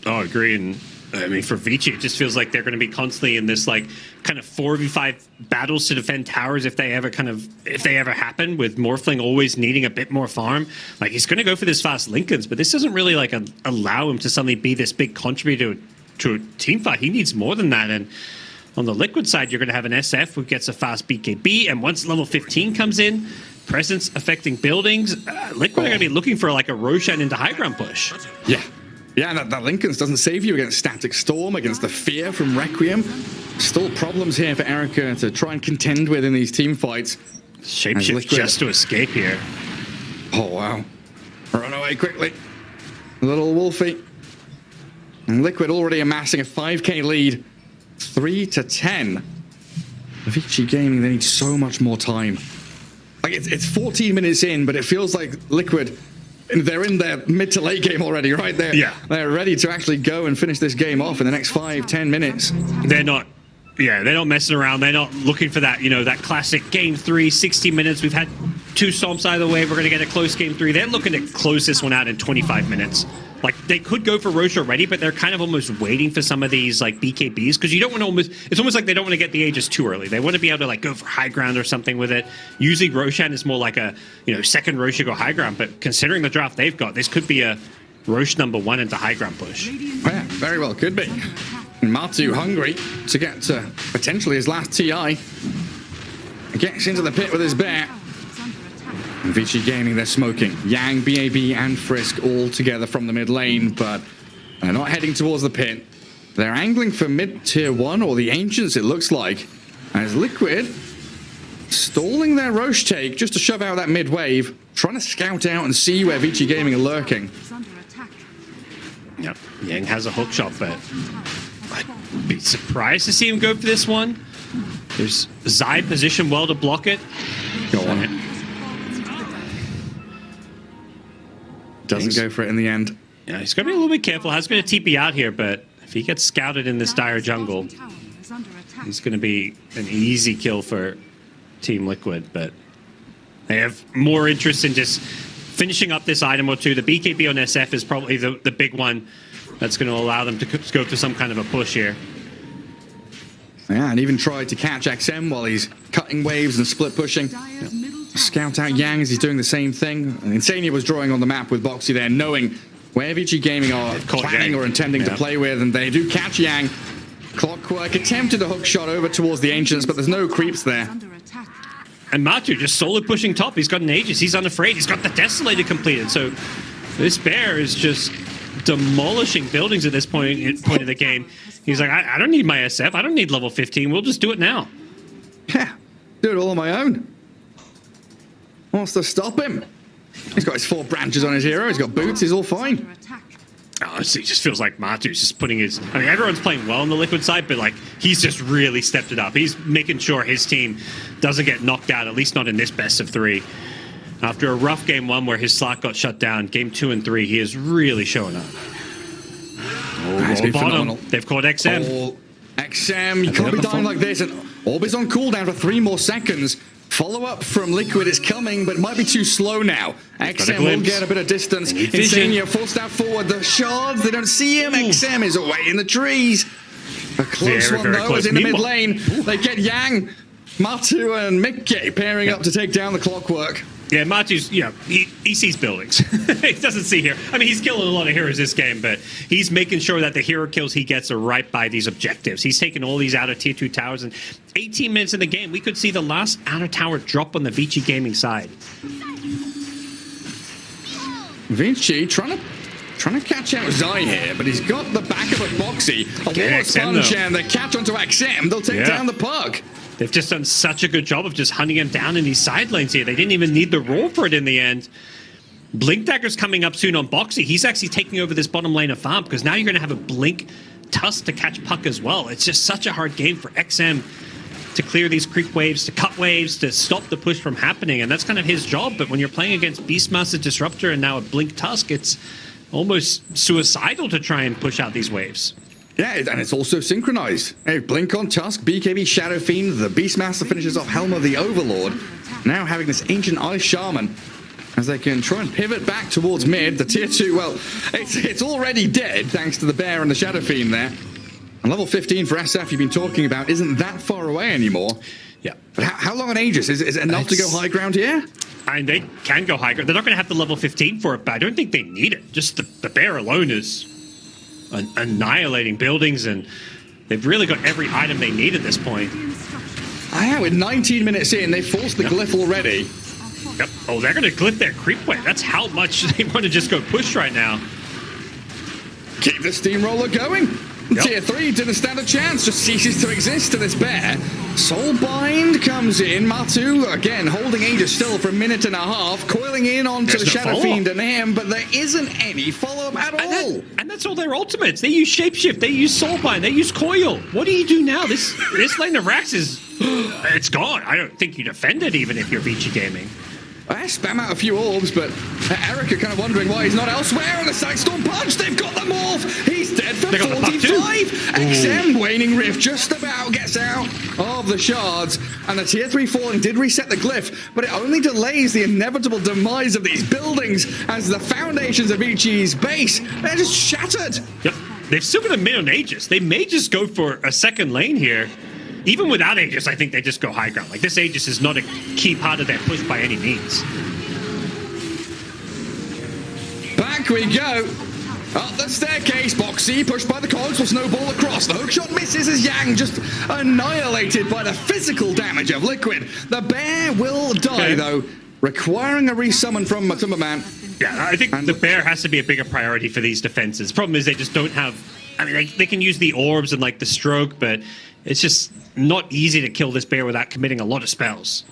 Oh, agree. And I mean, for Vici, it just feels like they're going to be constantly in this like kind of 4v5 battles to defend towers if they ever happen, with Morphling always needing a bit more farm. Like, he's going to go for this fast Lincolns, but this doesn't really like allow him to suddenly be this big contributor to a team fight. He needs more than that. And on the Liquid side, you're going to have an SF who gets a fast BKB, and once level 15 comes in, presence affecting buildings, Liquid are going to be looking for like a Roshan into high ground push. Yeah. Yeah, and that Lincolns doesn't save you against Static Storm, against the Fear from Requiem. Still problems here for Erica to try and contend with in these team fights. Shapeshift just to escape here. Oh, wow. Run away quickly. Little Wolfie. And Liquid already amassing a 5k lead. 3-10. Vici Gaming, they need so much more time. Like, it's 14 minutes in, but it feels like Liquid, they're in their mid to late game already, right? They're ready to actually go and finish this game off in the next 5-10 minutes. They're not messing around. They're not looking for that, that classic game 3, 60 minutes. We've had 2 stomps either way. We're going to get a close game 3. They're looking to close this one out in 25 minutes. Like, they could go for Roche already, but they're kind of almost waiting for some of these like BKBs, because you don't want to it's almost like they don't want to get the Aegis too early. They want to be able to like go for high ground or something with it. Usually Roshan is more like a second Roche go high ground, but considering the draft they've got, this could be a Roche #1 into high ground push. Yeah, very well could be. And Matu hungry to get to potentially his last TI. Gets into the pit with his bear. And Vici Gaming, they're smoking. Yang, BAB, and Frisk all together from the mid lane, but they're not heading towards the pit. They're angling for mid tier 1, or the Ancients, it looks like. As Liquid stalling their Roche take just to shove out that mid wave, trying to scout out and see where Vici Gaming are lurking. Yep, Yang has a hook shot, but I'd be surprised to see him go for this one. There's Zai positioned well to block it. Go on it. Doesn't go for it in the end. Yeah, he's going to be a little bit careful. Has going to TP out here, but if he gets scouted in this dire jungle, he's going to be an easy kill for Team Liquid. But they have more interest in just finishing up this item or two. The BKB on SF is probably the big one that's going to allow them to go for some kind of a push here. Yeah, and even tried to catch XM while he's cutting waves and split pushing. Yep. Scout out Yang as he's doing the same thing. And Insania was drawing on the map with Boxy there, knowing where Vici Gaming are planning or intending to play with, and they do catch Yang. Clockwork attempted a hook shot over towards the Ancients, but there's no creeps there. And Matu just solo pushing top. He's got an Aegis. He's unafraid. He's got the Desolator completed. So this bear is just demolishing buildings at this point of the game. He's like, I don't need my SF. I don't need level 15. We'll just do it now. Yeah, do it all on my own. Wants to stop him. He's got his 4 branches on his hero. He's got boots. He's all fine. Honestly, it just feels like Matu's just putting his... I mean, everyone's playing well on the Liquid side, but like he's just really stepped it up. He's making sure his team doesn't get knocked out, at least not in this best of 3. After a rough game 1 where his Slack got shut down, game 2 and 3, he is really showing up. Oh, bottom. They've caught XM. Oh, XM, you can't be dying like this. And Orb is on cooldown for 3 more seconds. Follow-up from Liquid is coming, but it might be too slow now. XM will get a bit of distance. Insania full step forward. The shards, they don't see him. Ooh. XM is away in the trees. A close one, though, is in the mid lane. They get Yang. Matu and Mickey pairing up to take down the Clockwork. Yeah, Matu's, he sees buildings. He doesn't see here. I mean, he's killing a lot of heroes this game, but he's making sure that the hero kills he gets are right by these objectives. He's taking all these outer tier 2 towers, and 18 minutes in the game, we could see the last outer tower drop on the Vici Gaming side. Vici trying to catch out Zai here, but he's got the back of a Boxy. A wall of sponge and the catch onto XM. They'll take down the Pug. They've just done such a good job of just hunting him down in these side lanes here. They didn't even need the roll for it in the end. Blink Dagger's coming up soon on Boxy. He's actually taking over this bottom lane of farm because now you're going to have a Blink Tusk to catch Puck as well. It's just such a hard game for XM to clear these creep waves, to cut waves, to stop the push from happening. And that's kind of his job. But when you're playing against Beastmaster Disruptor and now a Blink Tusk, it's almost suicidal to try and push out these waves. Yeah, and it's also synchronized. Hey, Blink on Tusk, BKB Shadow Fiend, the Beastmaster finishes off Helm of the Overlord. Now having this Ancient Ice Shaman as they can try and pivot back towards mid. The tier 2, well, it's already dead thanks to the Bear and the Shadow Fiend there. And level 15 for SF you've been talking about isn't that far away anymore. Yeah. But how long on Aegis? Is it enough to go high ground here? I mean, they can go high ground. They're not going to have the level 15 for it, but I don't think they need it. Just the Bear alone is annihilating buildings, and they've really got every item they need at this point. Yeah, with 19 minutes in, they forced the glyph already. Yep. Oh, they're going to glyph their creep wave. That's how much they want to just go push right now. Keep the steamroller going. Yep. Tier 3 didn't stand a chance, just ceases to exist to this Bear. Soulbind comes in. Matu, again, holding Aegis still for a minute and a half, coiling in onto the Shadow Fiend and him, but there isn't any follow-up at all. And that's all their ultimates. They use Shapeshift, they use Soulbind, they use Coil. What do you do now? This lane of Rax is... it's gone. I don't think you defend it even if you're Vici Gaming. I spam out a few orbs, but Erica kind of wondering why he's not elsewhere on the Sidestorm Punch. They've got the morph. He's dead for 45. XM Waning Rift just about gets out of the shards. And the tier 3 falling did reset the glyph, but it only delays the inevitable demise of these buildings as the foundations of Vici's base, they're just shattered. Yep. They've still got a mid on Aegis. They may just go for a second lane here. Even without Aegis, I think they just go high ground. Like, this Aegis is not a key part of their push by any means. Back we go. Up the staircase, Boxy pushed by the cogs will snowball across. The hookshot misses as Yang just annihilated by the physical damage of Liquid. The Bear will die, though, requiring a resummon from Matumbaman. Yeah, I think the Bear has to be a bigger priority for these defenses. Problem is they just don't have... I mean, they can use the orbs and, like, the stroke, but it's just not easy to kill this Bear without committing a lot of spells.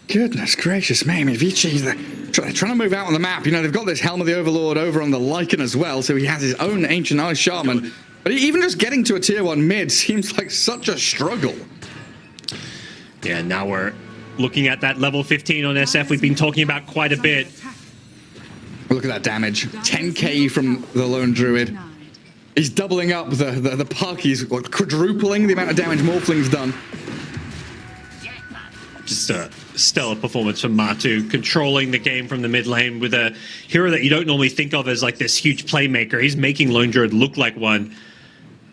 Goodness gracious me, I mean, Vici, they're trying to move out on the map. You know, they've got this Helm of the Overlord over on the Lycan as well, so he has his own Ancient Ice Shaman. But even just getting to a tier 1 mid seems like such a struggle. Yeah, now we're looking at that level 15 on SF we've been talking about quite a bit. Look at that damage. 10k from the Lone Druid. He's doubling up the puck. He's quadrupling the amount of damage Morphling's done. Just a stellar performance from Matu, controlling the game from the mid lane with a hero that you don't normally think of as like this huge playmaker. He's making Lone Druid look like one.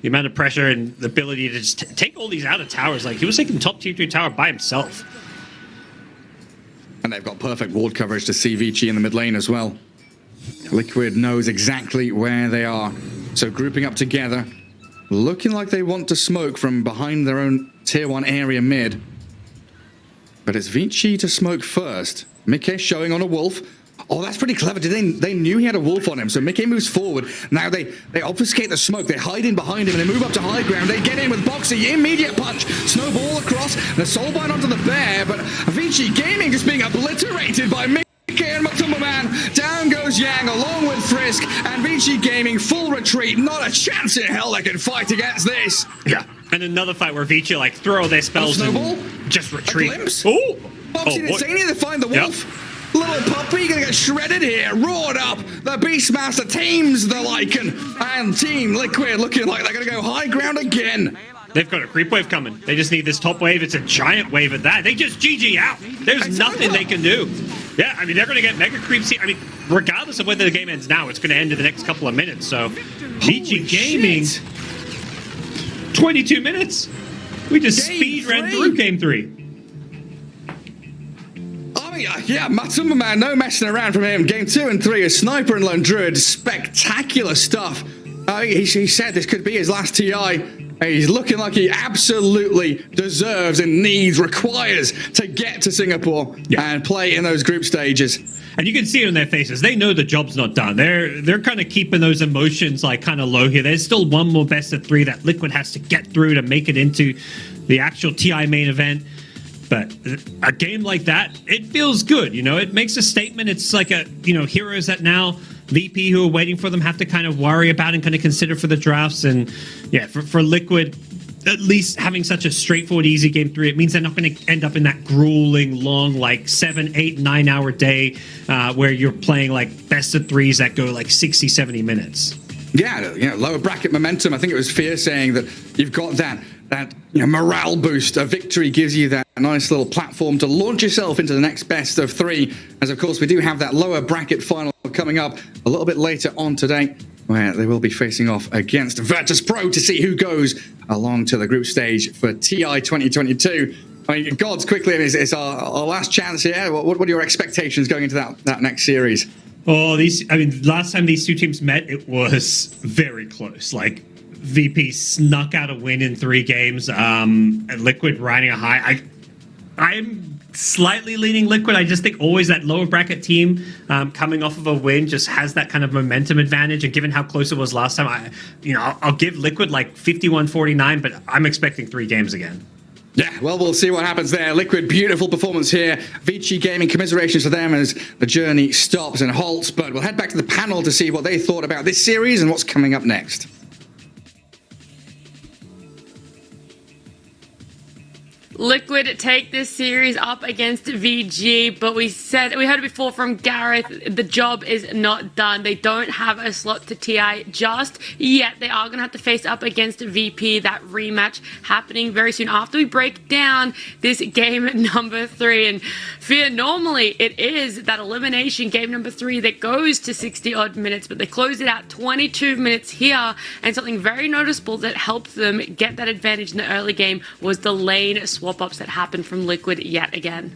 The amount of pressure and the ability to just take all these outer towers. Like, he was taking top tier 2 tower by himself. And they've got perfect ward coverage to see Vici in the mid lane as well. Liquid knows exactly where they are. So grouping up together, looking like they want to smoke from behind their own tier 1 area mid. But it's Vici to smoke first. Mickey showing on a wolf. Oh, that's pretty clever. They knew he had a wolf on him, so Mickey moves forward. Now they obfuscate the smoke. They hide in behind him, and they move up to high ground. They get in with Boxy. Immediate punch. Snowball across. The Soulbind onto the Bear, but Vici Gaming just being obliterated by Mickey and Matumbaman. Down goes Yang along with Frisk, and Vici Gaming full retreat. Not a chance in hell they can fight against this. Yeah. And another fight where Vici like throw their spells and just retreat. Oh! Boxy Insania to find the wolf. Yep. Little puppy gonna get shredded here. Roared up. The Beastmaster teams the Lycan. And Team Liquid looking like they're gonna go high ground again. They've got a creep wave coming. They just need this top wave. It's a giant wave at that. They just GG out. There's nothing they can do. Yeah, I mean, they're gonna get mega creeps here. I mean, regardless of whether the game ends now, it's gonna end in the next couple of minutes. So, Vici Gaming, 22 minutes. We just Game speed ran three. through game 3. I mean, yeah, Matumba man, no messing around from him. Game 2 and 3, a sniper and lone druid, spectacular stuff. He said this could be his last TI. He's looking like he absolutely deserves and requires to get to Singapore and play in those group stages. And you can see it on their faces. They know the job's not done. They're kind of keeping those emotions like kind of low here. There's still one more best of 3 that Liquid has to get through to make it into the actual TI main event. But a game like that, it feels good. You know, it makes a statement. It's like heroes that now VP who are waiting for them have to kind of worry about and kind of consider for the drafts. And yeah, for Liquid, at least having such a straightforward, easy game 3, it means they're not going to end up in that grueling, long, like 7, 8, 9 hour day where you're playing like best of 3s that go like 60, 70 minutes. Yeah, lower bracket momentum. I think it was Fear saying that you've got that morale boost. A victory gives you that nice little platform to launch yourself into the next best of 3. As of course, we do have that lower bracket final coming up a little bit later on today, where they will be facing off against Virtus Pro to see who goes along to the group stage for TI 2022. I mean, gods, quickly, it's our last chance here. What are your expectations going into that next series? Oh, last time these two teams met, it was very close. Like, VP snuck out a win in 3 games. And Liquid riding a high. I'm slightly leaning Liquid. I just think always that lower bracket team coming off of a win just has that kind of momentum advantage. And given how close it was last time, I'll give Liquid like 51-49, but I'm expecting 3 games again. Yeah, well, we'll see what happens there. Liquid, beautiful performance here. Vici Gaming, commiserations to them as the journey stops and halts. But we'll head back to the panel to see what they thought about this series and what's coming up next. Liquid take this series up against VG, but we heard it before from Gareth, the job is not done. They don't have a slot to TI just yet. They are going to have to face up against VP, that rematch happening very soon after we break down this game number 3. And Fear, normally it is that elimination game number 3 that goes to 60 odd minutes, but they closed it out 22 minutes here. And something very noticeable that helped them get that advantage in the early game was the lane swap ups that happened from Liquid yet again.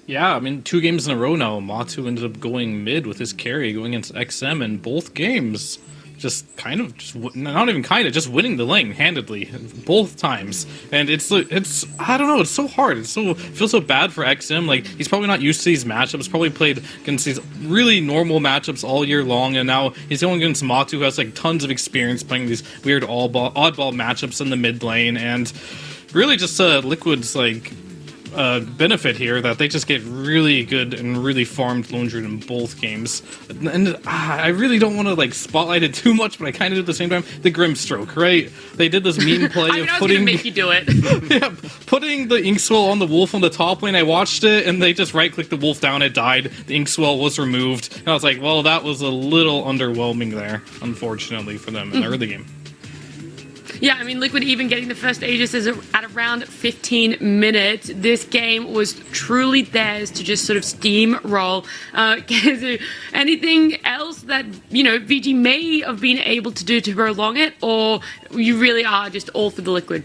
Yeah, I mean, 2 games in a row now, Matu ended up going mid with his carry, going against XM in both games. Just winning the lane handedly both times. And it's I don't know, it's so hard. It feels so bad for XM. Like, he's probably not used to these matchups, probably played against these really normal matchups all year long, and now he's going against Matu, who has like tons of experience playing these weird oddball matchups in the mid lane. And really just Liquid's like benefit here that they just get really good and really farmed lone druid in both games. And I really don't want to like spotlight it too much, but I kind of do at the same time. The Grimstroke, right? They did this meme play of putting make you do it. yeah, putting the Inkswell on the wolf on the top lane. I watched it and they just right clicked the wolf down, it died, the Inkswell was removed, and I was like, well, that was a little underwhelming there, unfortunately for them in the early game. Yeah, I mean, Liquid even getting the first Aegis is at around 15 minutes. This game was truly theirs to just sort of steamroll. Anything else that, VG may have been able to do to prolong it, or you really are just all for the Liquid?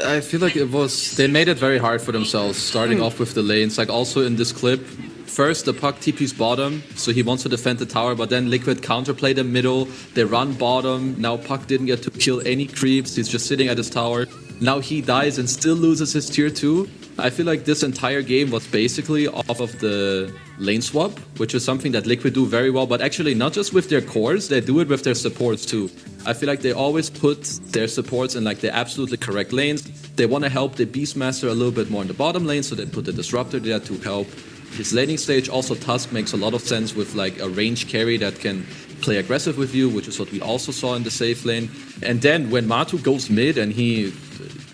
I feel like they made it very hard for themselves, starting off with the lanes. Like, also in this clip, first the Puck TP's bottom, so he wants to defend the tower, but then Liquid counterplay the middle, they run bottom, now Puck didn't get to kill any creeps, he's just sitting at his tower. Now he dies and still loses his tier 2. I feel like this entire game was basically off of the lane swap, which is something that Liquid do very well, but actually not just with their cores, they do it with their supports too. I feel like they always put their supports in like the absolutely correct lanes. They want to help the Beastmaster a little bit more in the bottom lane, so they put the Disruptor there to help his laning stage. Also, Tusk makes a lot of sense with like a range carry that can play aggressive with you, which is what we also saw in the safe lane. And then when Matu goes mid and he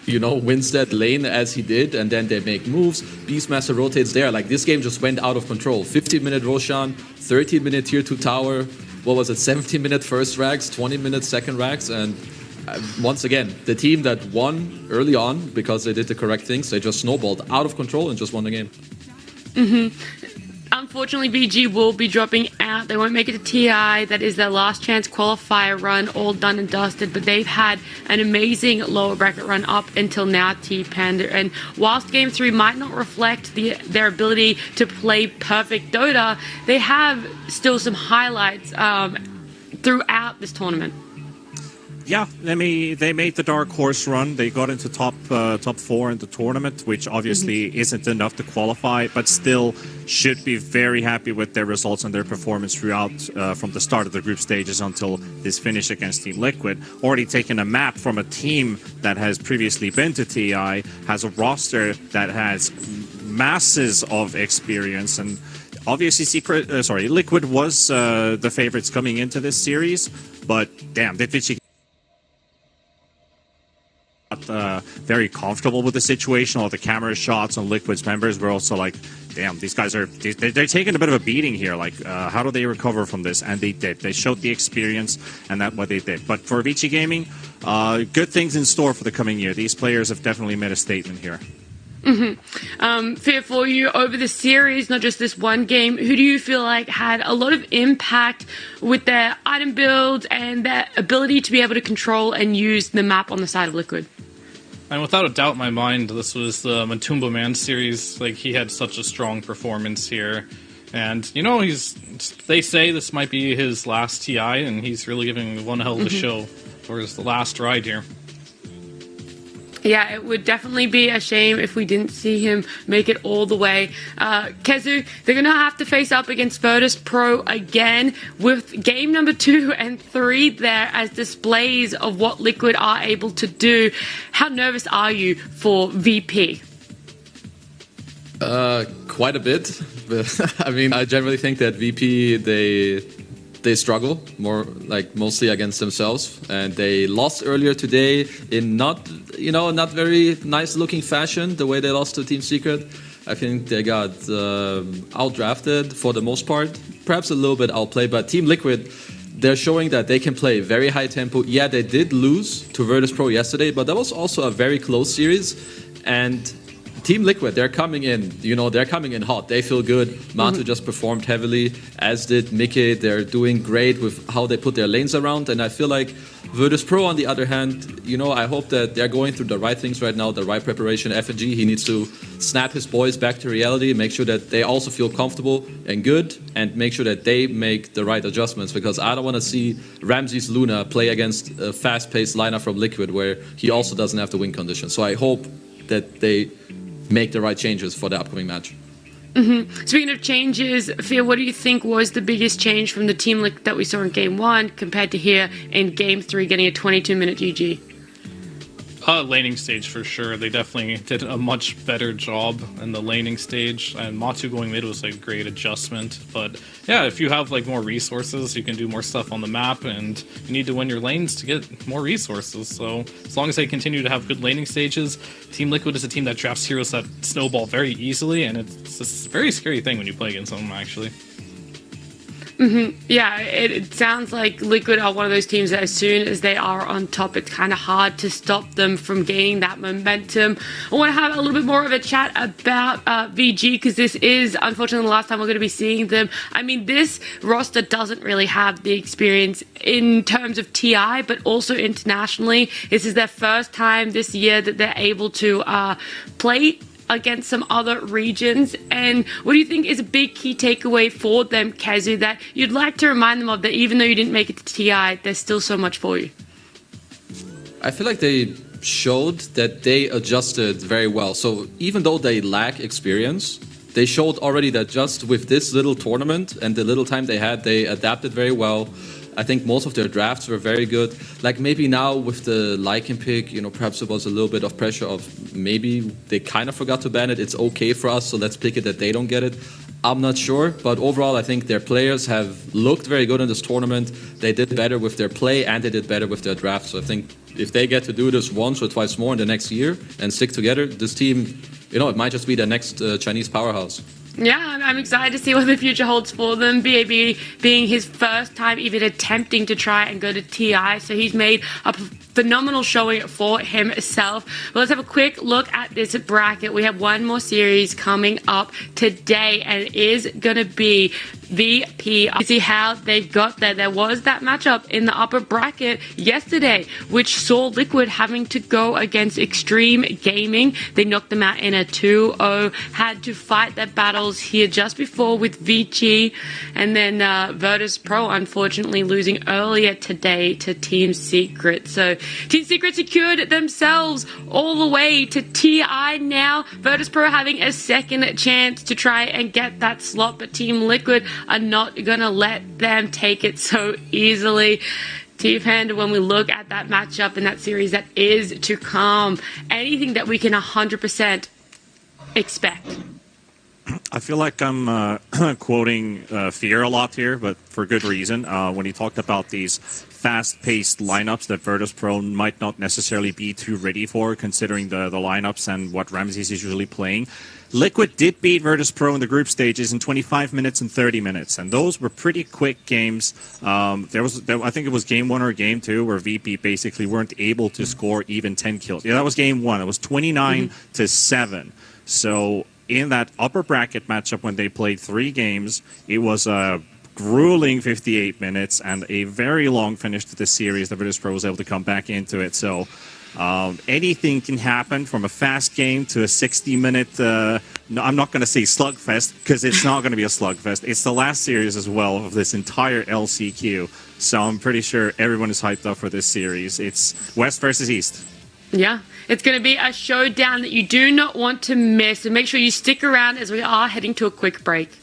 wins that lane as he did, and then they make moves, Beastmaster rotates there. Like, this game just went out of control. 15-minute Roshan, 13-minute tier 2 tower, what was it, 17-minute first rags, 20-minute second rags, and once again, the team that won early on because they did the correct things, they just snowballed out of control and just won the game. unfortunately, VG will be dropping out. They won't make it to TI. That is their last chance qualifier run, all done and dusted. But they've had an amazing lower bracket run up until now, T-Panda. And whilst Game 3 might not reflect their ability to play perfect Dota, they have still some highlights throughout this tournament. Yeah, they made the dark horse run. They got into top 4 in the tournament, which obviously isn't enough to qualify, but still should be very happy with their results and their performance throughout from the start of the group stages until this finish against Team Liquid. Already taken a map from a team that has previously been to TI, has a roster that has masses of experience, and obviously Liquid was the favorites coming into this series, but damn, did Vici very comfortable with the situation. All the camera shots on Liquid's members were also like, damn, these guys are they're taking a bit of a beating here. Like, how do they recover from this? And they did. They showed the experience, and that's what they did. But for Vici Gaming, good things in store for the coming year. These players have definitely made a statement here. Fear for you over the series, not just this one game, who do you feel like had a lot of impact with their item builds and their ability to be able to control and use the map on the side of Liquid? And without a doubt in my mind, this was the Matumba Man series. Like, he had such a strong performance here. And, you know, they say this might be his last TI, and he's really giving one hell of a show for his last ride here. Yeah, it would definitely be a shame if we didn't see him make it all the way. Kezu, they're going to have to face up against Virtus Pro again with game number 2 and 3 there as displays of what Liquid are able to do. How nervous are you for VP? Quite a bit. I mean, I generally think that VP, they struggle more, like mostly against themselves, and they lost earlier today in not very nice looking fashion. The way they lost to Team Secret, I think they got outdrafted for the most part, perhaps a little bit outplayed. But Team Liquid, they're showing that they can play very high tempo. Yeah, they did lose to Virtus Pro yesterday, but that was also a very close series. And Team Liquid, they're coming in, they're coming in hot. They feel good. Matu just performed heavily, as did Mickey. They're doing great with how they put their lanes around. And I feel like Virtus Pro, on the other hand, I hope that they're going through the right things right now, the right preparation. FNG, he needs to snap his boys back to reality, make sure that they also feel comfortable and good, and make sure that they make the right adjustments, because I don't want to see Ramses Luna play against a fast-paced lineup from Liquid where he also doesn't have the win condition. So I hope that they make the right changes for the upcoming match. Speaking of changes, Fear, what do you think was the biggest change from the team that we saw in Game 1 compared to here in Game 3 getting a 22-minute GG? Laning stage for sure. They definitely did a much better job in the laning stage, and Matu going mid was a great adjustment. But yeah, if you have more resources, you can do more stuff on the map, and you need to win your lanes to get more resources. So as long as they continue to have good laning stages, Team Liquid is a team that drafts heroes that snowball very easily, and it's a very scary thing when you play against them, actually. Yeah, it sounds like Liquid are one of those teams that as soon as they are on top, it's kind of hard to stop them from gaining that momentum. I want to have a little bit more of a chat about VG, because this is unfortunately the last time we're going to be seeing them. I mean, this roster doesn't really have the experience in terms of TI, but also internationally. This is their first time this year that they're able to play against some other regions. And what do you think is a big key takeaway for them, Kazu, that you'd like to remind them of, that even though you didn't make it to TI, there's still so much for you? I feel like they showed that they adjusted very well. So even though they lack experience, they showed already that just with this little tournament and the little time they had, they adapted very well. I think most of their drafts were very good. Like maybe now with the Lycan pick, perhaps it was a little bit of pressure of maybe they kind of forgot to ban it. It's okay for us, so let's pick it that they don't get it. I'm not sure, but overall I think their players have looked very good in this tournament. They did better with their play and they did better with their draft. So I think if they get to do this once or twice more in the next year and stick together, this team, it might just be the next Chinese powerhouse. Yeah, I'm excited to see what the future holds for them. BAB being his first time even attempting to try and go to TI, so he's made a phenomenal showing for himself. Well, let's have a quick look at this bracket. We have one more series coming up today, and it is going to be VP. See how they've got there. There was that matchup in the upper bracket yesterday, which saw Liquid having to go against Extreme Gaming. They knocked them out in a 2-0, had to fight their battles here just before with Vici, and then Virtus Pro unfortunately losing earlier today to Team Secret. So Team Secret secured themselves all the way to TI now. Virtus Pro having a second chance to try and get that slot, but Team Liquid are not gonna let them take it so easily. T-Panda, when we look at that matchup and that series that is to come, anything that we can 100% expect? I feel like I'm quoting Fear a lot here, but for good reason. When he talked about these fast-paced lineups that Virtus Pro might not necessarily be too ready for, considering the lineups and what Ramses is usually playing. Liquid did beat Virtus Pro in the group stages in 25 minutes and 30 minutes, and those were pretty quick games. I think it was game 1 or game 2 where VP basically weren't able to score even 10 kills. Yeah, that was game 1. It was 29-7. So in that upper bracket matchup when they played 3 games, it was a grueling 58 minutes and a very long finish to the series that Virtus Pro was able to come back into it. So anything can happen from a fast game to a 60-minute, no, I'm not going to say slugfest because it's not going to be a slugfest. It's the last series as well of this entire LCQ. So I'm pretty sure everyone is hyped up for this series. It's West versus East. Yeah, it's going to be a showdown that you do not want to miss. So make sure you stick around as we are heading to a quick break.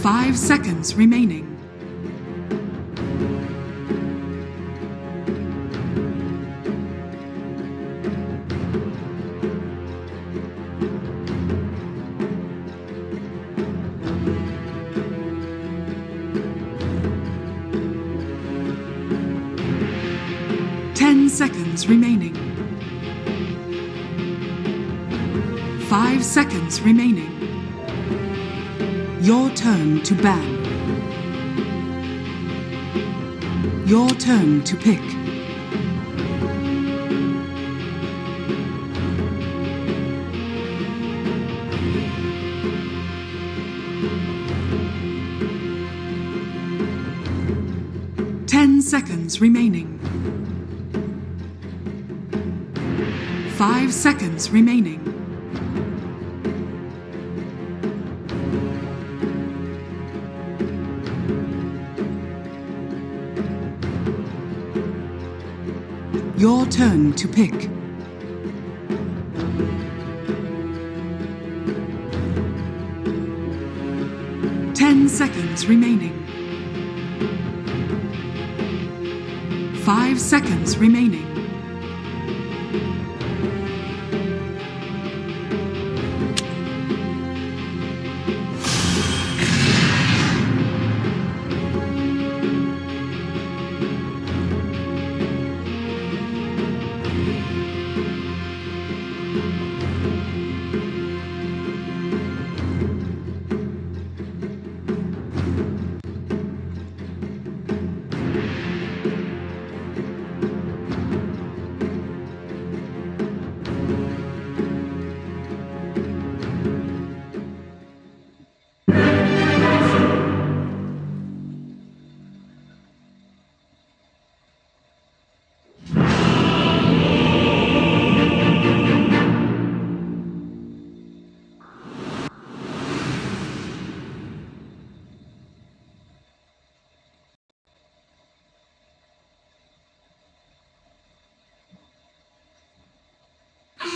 5 seconds remaining. Seconds remaining. 5 seconds remaining. Your turn to ban. Your turn to pick. Seconds remaining. 5 seconds remaining. Your turn to pick. Seconds remaining. 5 seconds remaining.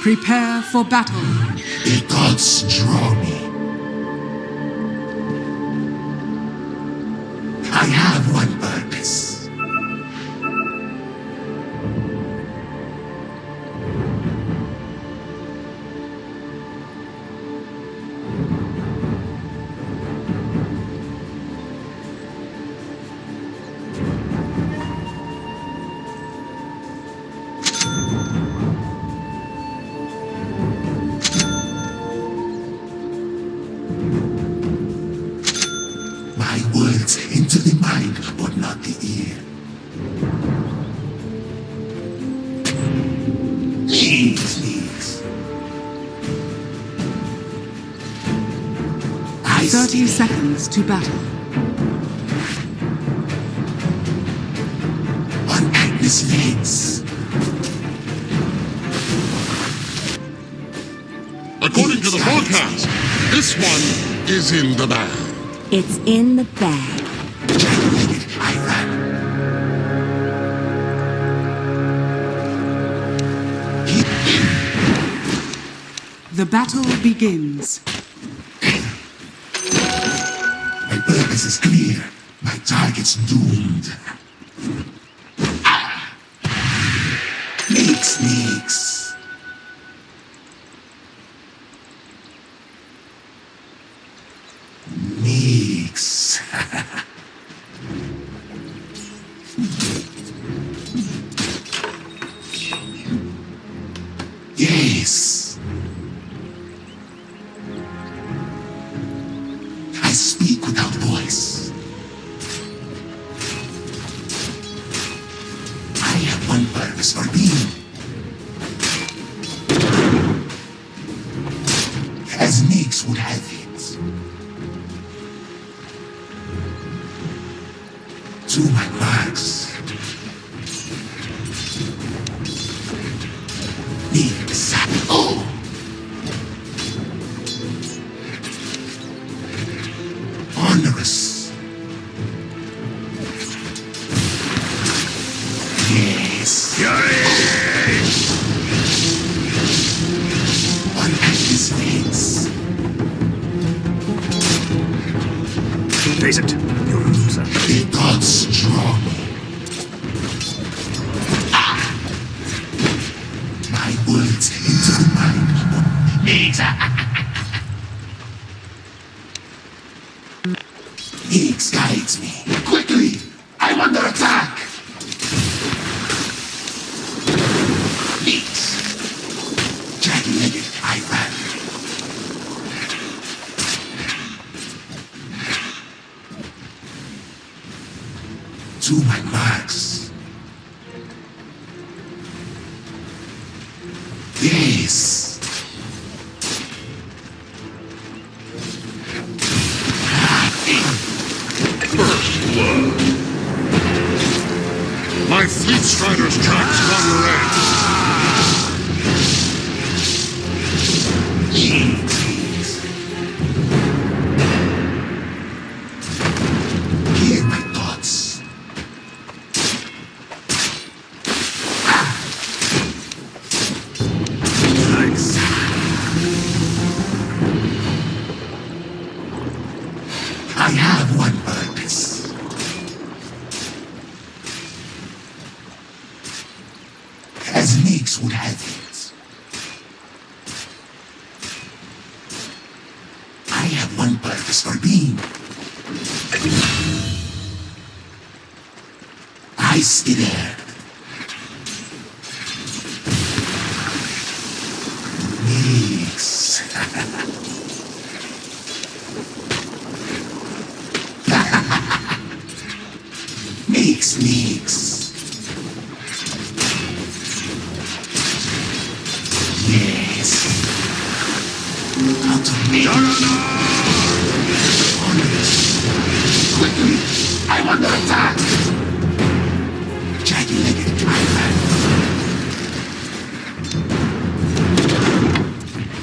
Prepare for battle. The gods draw me. I have one purpose. Into the mind, but not the ear. Please. 30 seconds to battle. On Agnes' legs. According to the forecast, this one is in the bag. It's in the bag. The battle begins. My purpose is clear. My target's doomed. Sneaks. Neeks. Yes. I speak without voice. I have one purpose for being. As Nix would have it. To my marks. Nix. Oh! Onerous. Yes. On his legs. Face it, you're a loser. The gods draw me. My words into the mind. Higgs guides me. Quickly! I'm under attack! Higgs! Jagged-legged, I ran. To my marks. Yes. First blood. My fleet strider's tracks run red. Hear my thoughts. Nice. I have one purpose. As Nix would have it. I have one purpose for being. I stay there. Nix. Nix. Yes. Out of me. Quickly, I'm under attack. Jagged-legged Iron.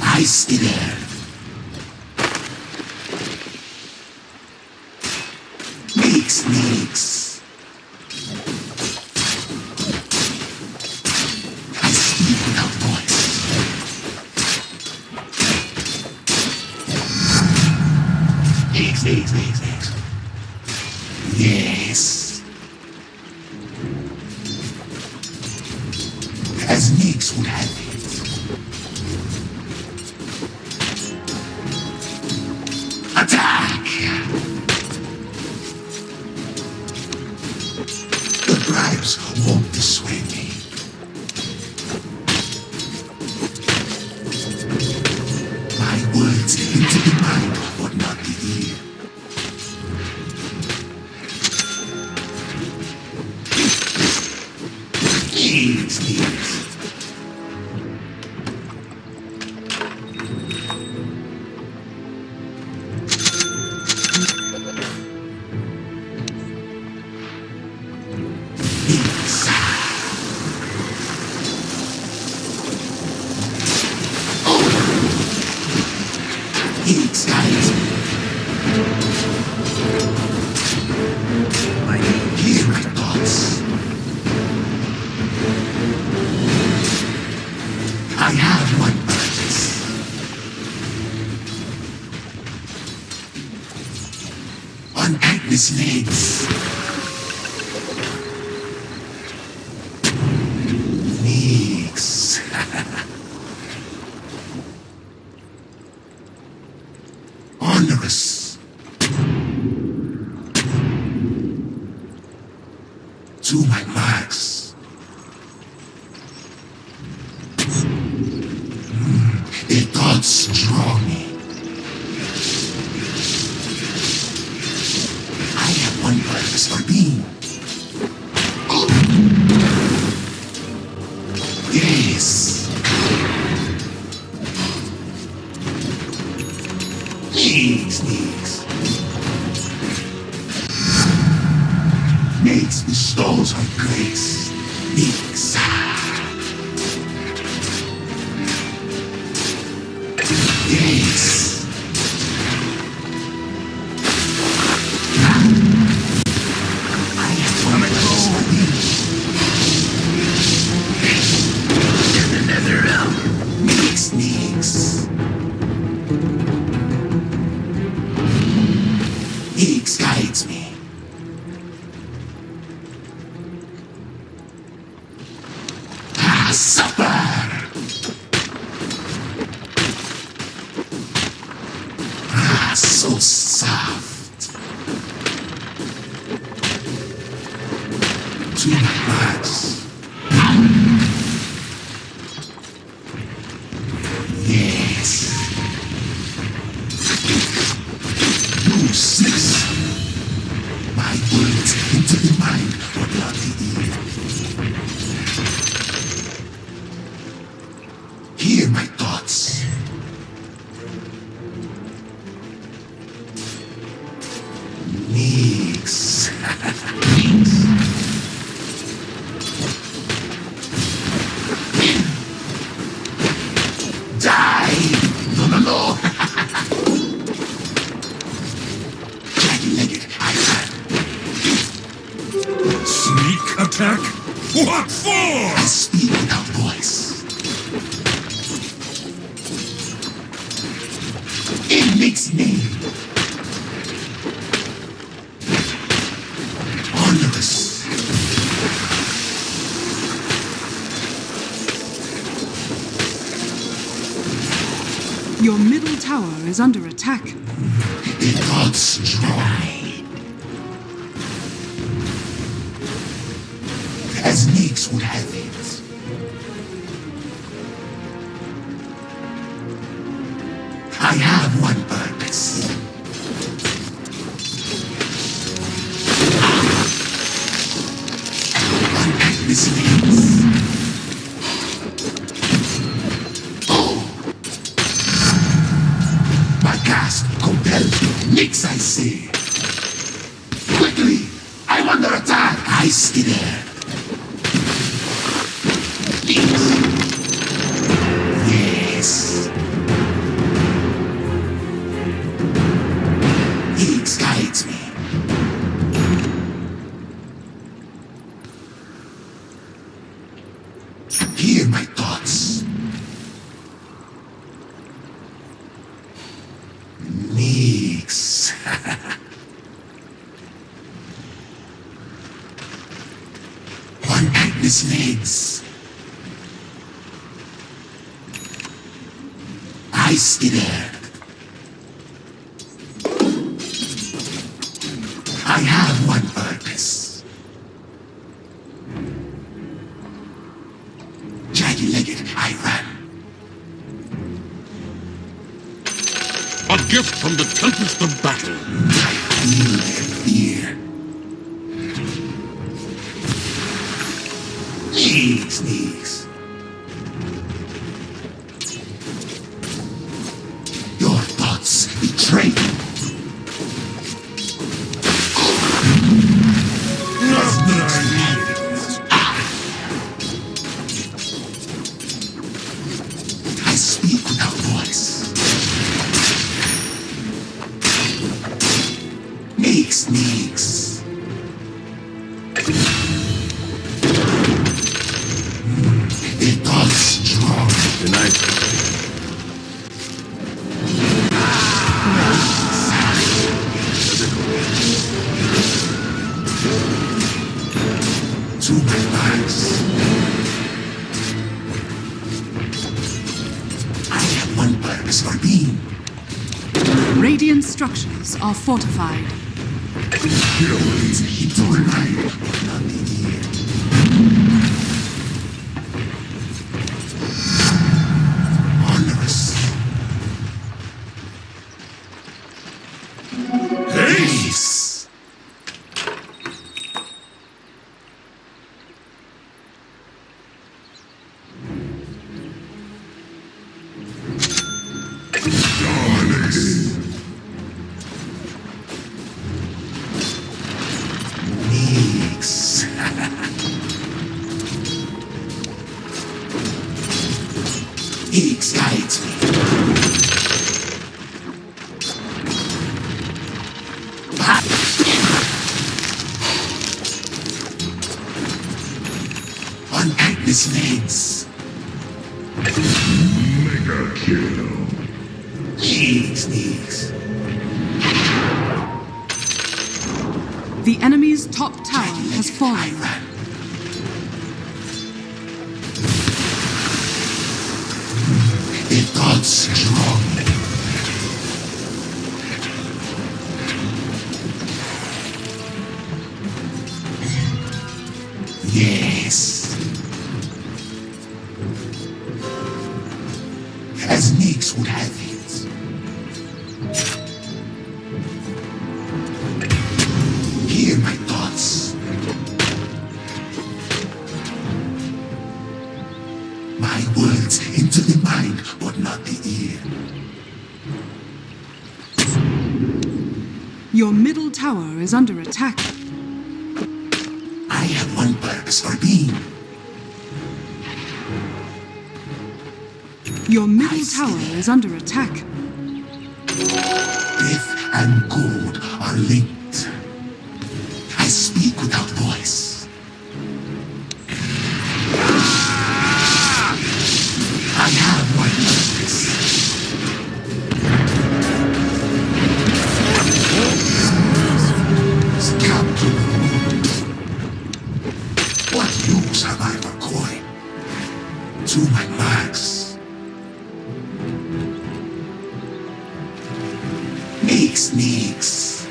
I stay there. Nix. I speak without voice. Nix. Yes. As Nix would have it. Attack! The bribes won't dissuade me. My words into the mind would not be here. Needs. Higgs guides me. Hear my thoughts. I have one purpose. On Agnes' legs. Nix. Onerous. To my marks. The gods draw me. I have one purpose for being. Yes. Nix. Nix bestows her grace. Nix. Yes. I have one purpose for being. In the nether realm. Nix. He guides me. Ah, supper! Ah, so soft. Too much. Yes. You six. My words into the mind of bloody evil. Hear my thoughts. Nix. Die! No, no, no! Jagged-legged, I ran. Sneak attack? What for? I speak without voice. In Nick's name. Onerous. Your middle tower is under attack. The gods dry. As Nix would have it. I have one purpose. Unpack this means. My cast compels Nix, I see. Quickly! I'm under attack! I skidder. Yes. Nix guides me. Hear my thoughts. Nix. Unpack his legs. I skidder. I have one purpose. Jagged-legged, I run. A gift from the tempest of battle. I feel their fear. Nix. Your thoughts betray you. I speak without voice. Nix. The gods strong. Good night. To my birds. I have one purpose for being. Radiant structures are fortified. Heroes into the night of nothing here. Onerous. Ace. Nix. Nix guides me. Unpack his legs. Mega kill. Nix. The enemy's top tower has fallen. The gods strong. Yes. As Nix would have it. Hear my thoughts. My words into the mind, but not the ear. Your middle tower is under attack. I have one purpose for being. Your middle tower is under attack. Death and gold are linked. I speak without voice. I have one purpose. Come to me. What use have I for coin? To my marks. Nix. Nix.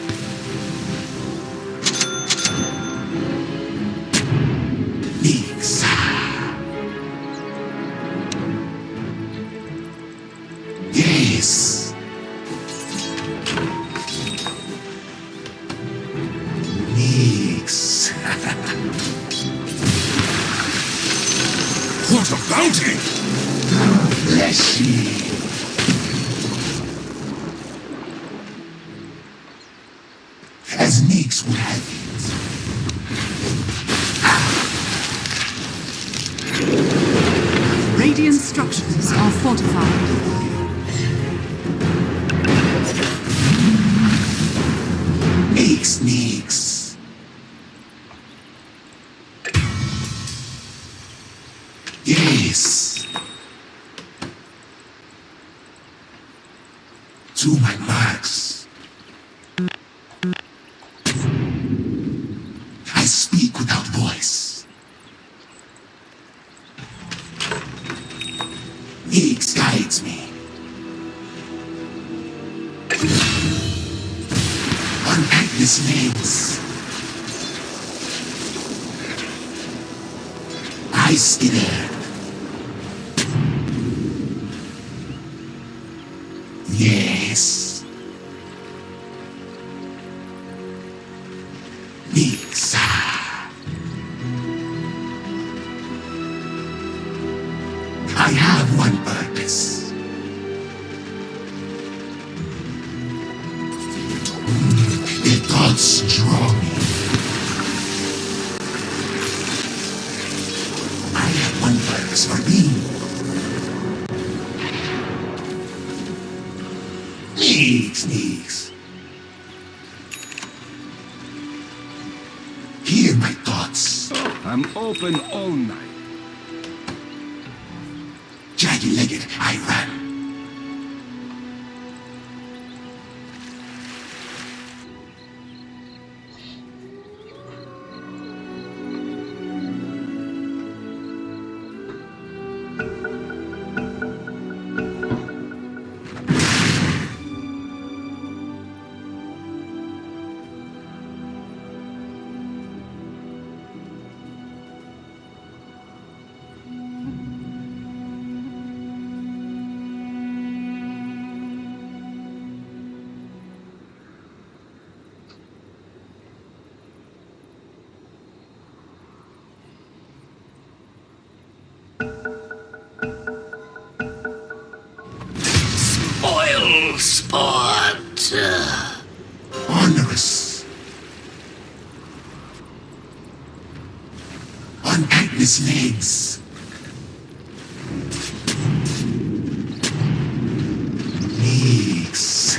Yes. Nix. What a bounty! Bless ye. As Nix would have it. Radiant structures are fortified. Nix. Yes. To my marks. I speak without voice. Nix guides me. Unpack this names. I skitter. Yes. Nix. I have one purpose. The gods draw me. I have one purpose for being. Nix. Hear my thoughts. I'm open all night. Jagged-legged, I ran. Spoil sport. Onerous. Unpack his legs. Legs.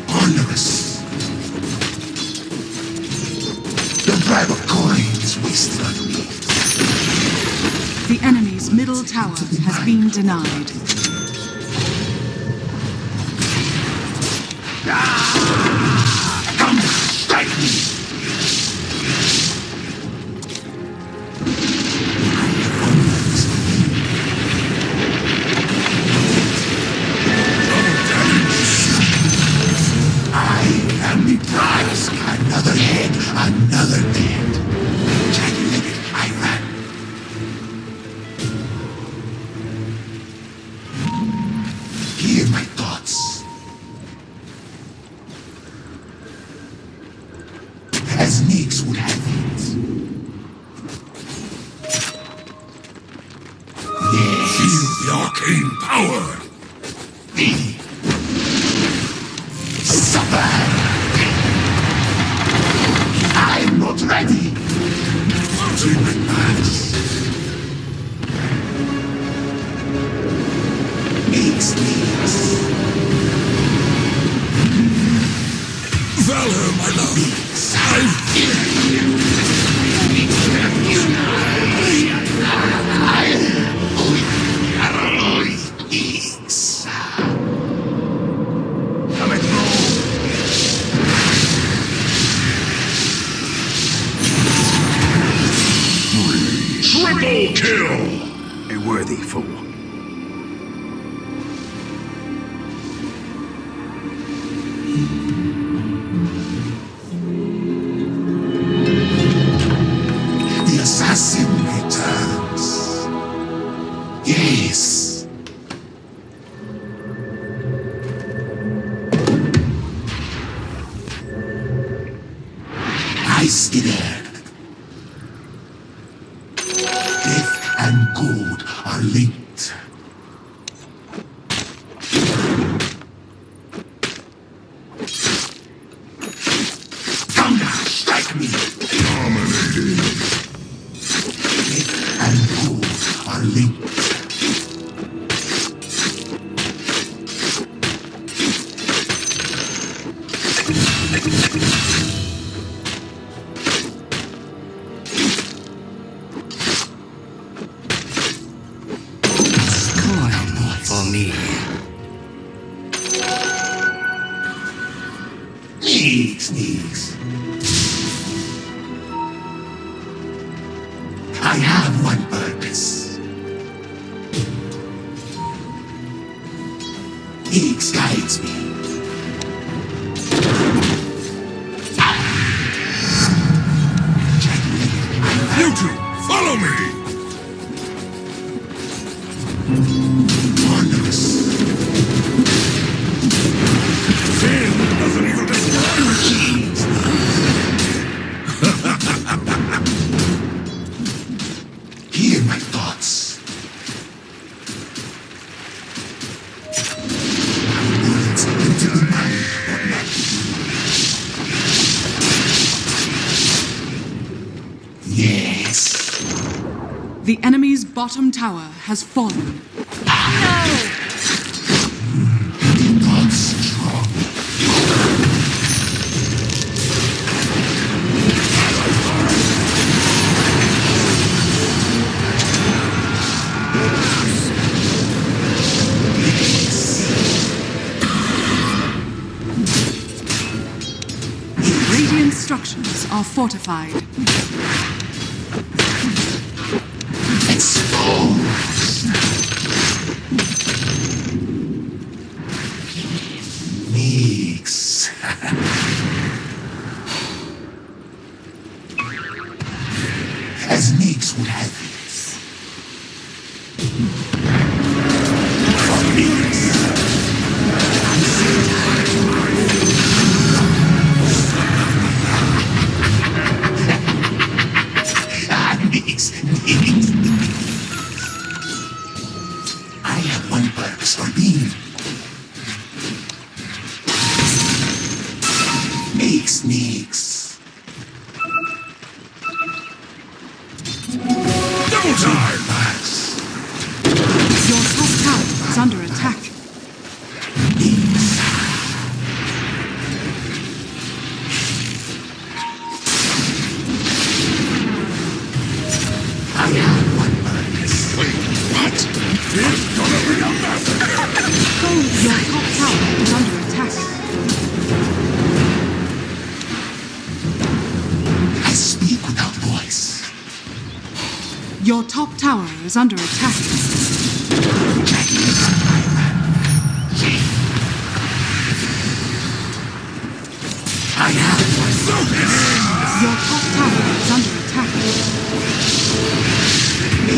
Onerous. The bribe of coin is wasted on me. The enemy's middle tower has been denied. Come, strike me! I am the prize. Another head, another dead. Can't let it, I ran. Hear my thoughts. As Nix would have it. Yes. Feel the arcane power. Me. Suffer. I'm not ready. Ultimate match. Nix. Valor, my love. Triple kill! A worthy fool. The assassin returns. Yes. I scared. Death and good are linked. Come now, strike me. Dominating. Death and good are linked. For me. Sneaks. I have one purpose. Higgs guides me. You two, follow me. Wondrous. Sin doesn't even describe Hear my thoughts. My words into the mind or not. Yes. The enemy's bottom tower has fallen. Not strong. Radiant structures are fortified. Exposed. Mix. As Nix would have it. For Nix. Nix. I have one purpose for being. Nix. double time. Your top tower is under attack. I have one purpose. Wait, what? It's gonna be a massacre. Your top tower is under attack. Your top tower is under attack. I have one focus. Your top tower is under attack.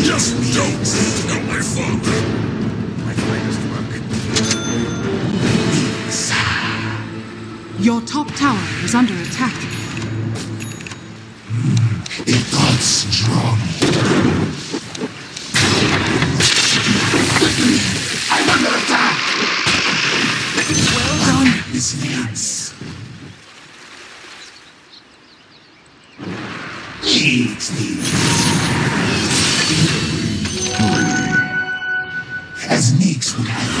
Just don't tell my father. My finest work. Your top tower is under attack. It got strong. I'm under attack. Well done. This leads. Eat these. As Nix would have it.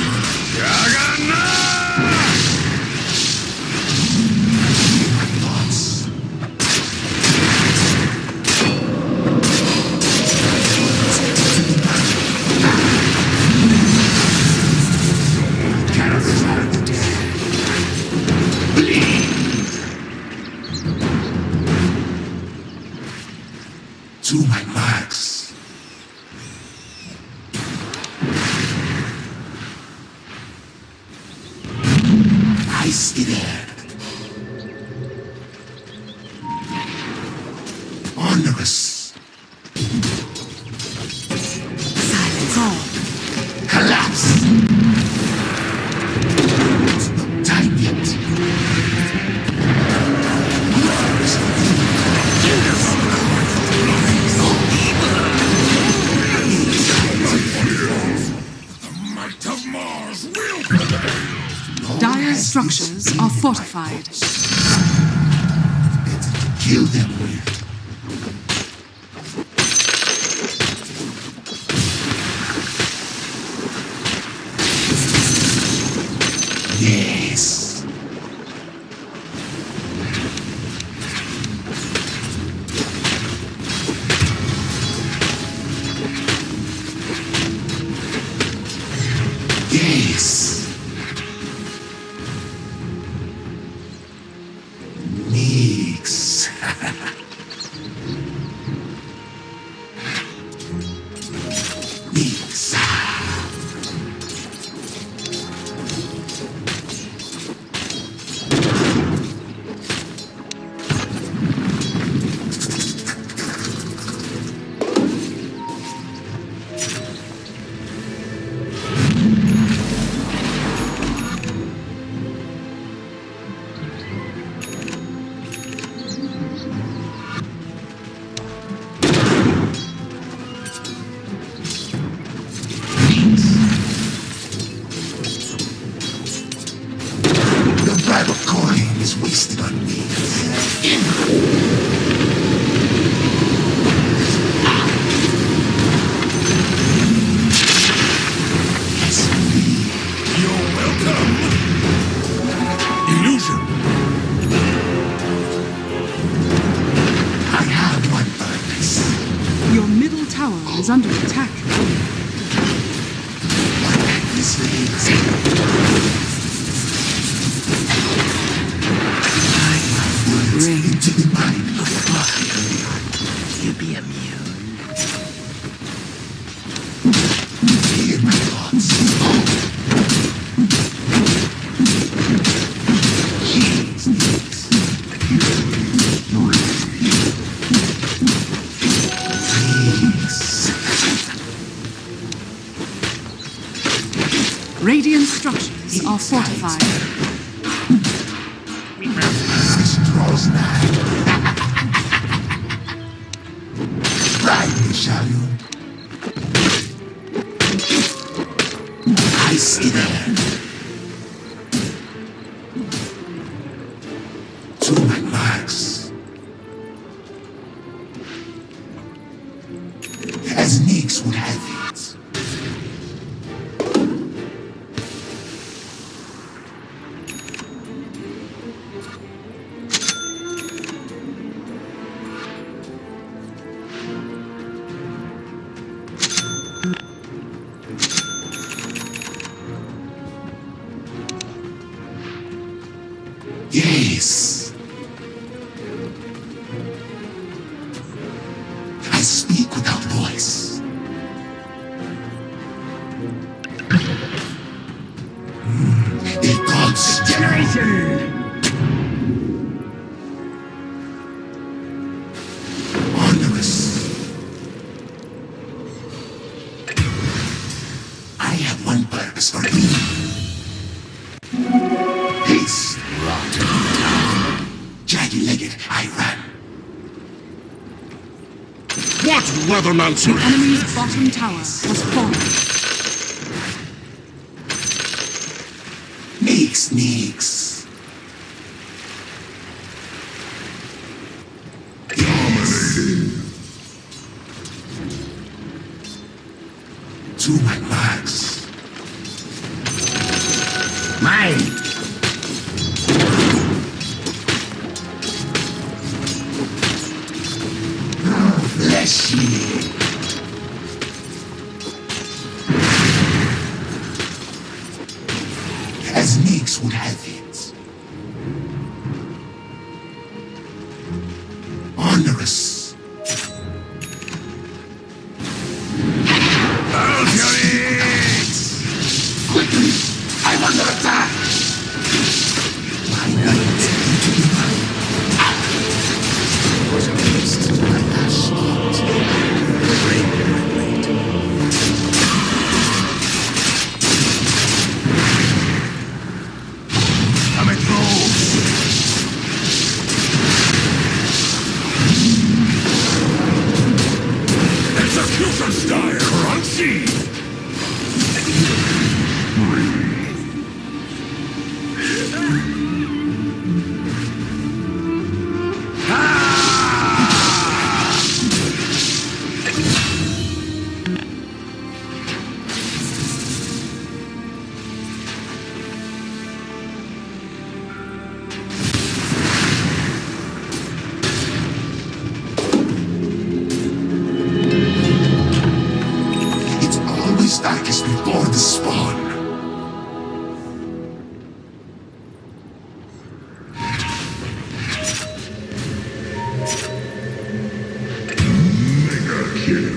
My thoughts. Characters out of the dead. Bleed. To my marks. I scared. Onerous. Silence all. Collapse. It's not time yet. The might of Mars will prevail. Dire structures are fortified. Kill them with. Yes. Yes. Nix. Nix. The Bible coin is wasted on me. You're welcome. Illusion. I have one purpose. Your middle tower is under attack. This leads. Bring into the mind of fire. You be immune. Hear my thoughts. Radiant structures are fortified. This draws nigh. Ride, shall you? I scared. To my marks. As Nix would have it. Yes. I speak without voice. Annihilation! Onerous. I have one purpose for me. Haste. Rotten. Jagged-legged, I run. What weathermancer? The enemy's bottom tower has fallen. Sneaks. Dominating. To my marks. Mine. Fleshy. As Nix would have it. Onerous. Quickly! I'm under attack! My night to be mine. Was a waste to my last thought. Brain in my blade. Execution style crunchy! Darkest before the spawn. Mega kill.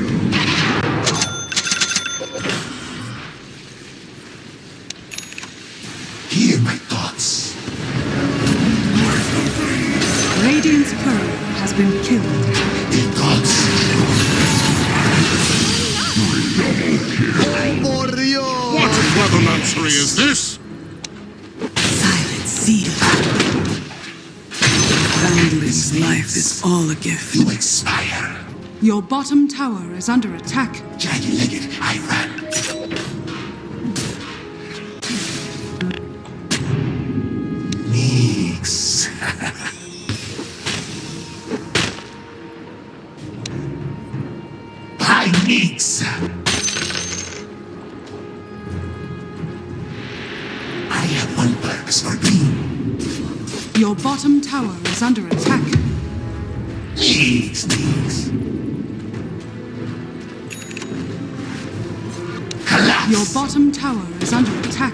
Hear my thoughts. Radiant's courier has been killed. Their thoughts. What weathermancery is this? Silent seed. Boundless life is all a gift. You expire. Your bottom tower is under attack. Jagged-legged, I run. Nix. By Nix. I have one purpose for me. Your bottom tower is under attack. Nix. Collapse. Your bottom tower is under attack.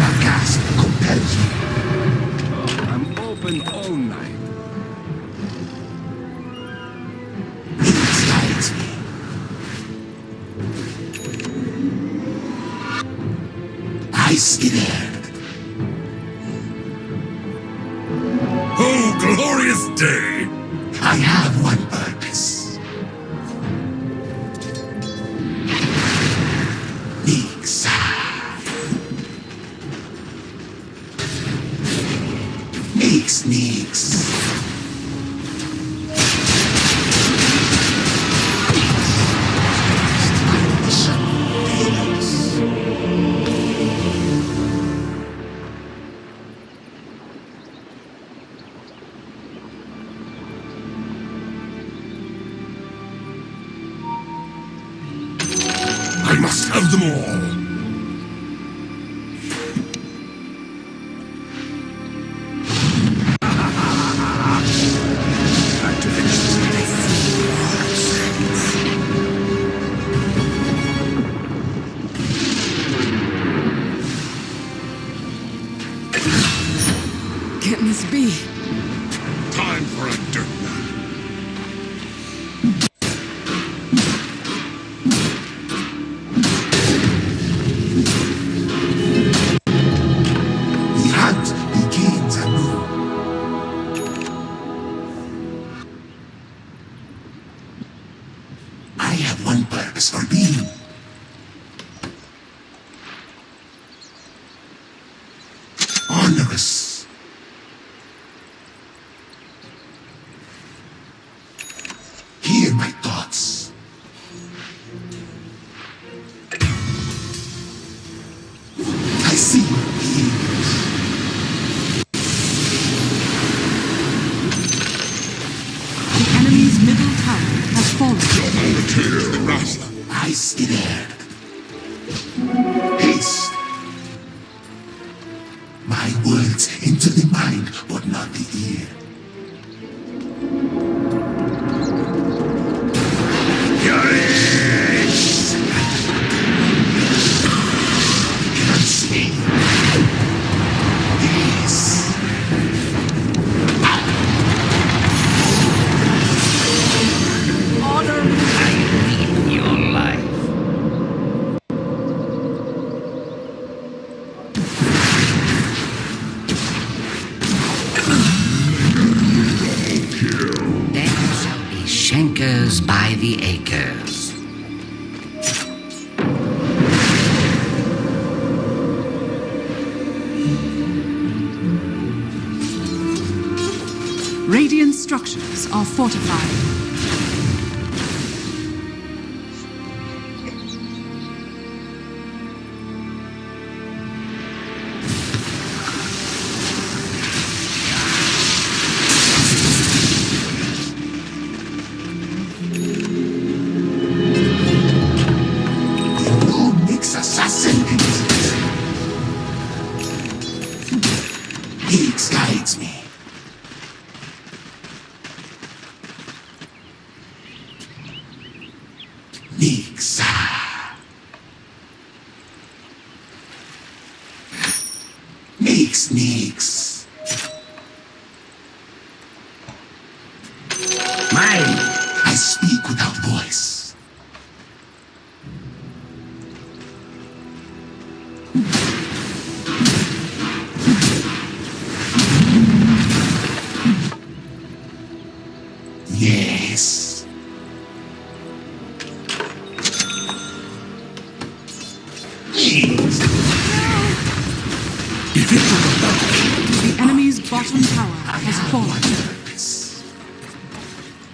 Aghast compels me. I'm open all night. Nix guides me. I scared. Oh, glorious day! I have one purpose. Nix. Nix. I must have them all. Can this be? Time for a dirt nap. I have one purpose for being. Onerous. Hear my thoughts. I see your ears. The enemy's middle tower has fallen. I scared. Haste. My words into the mind, but not the ear. Courage! Can't see. Yes. Honor me. I need your life. There shall be shankers by the acres. Radiant structures are fortified. No mix assassin. Higgs guides me. Nixa. Nix. Mine. I speak without voice. Yes. The enemy's bottom tower has fallen.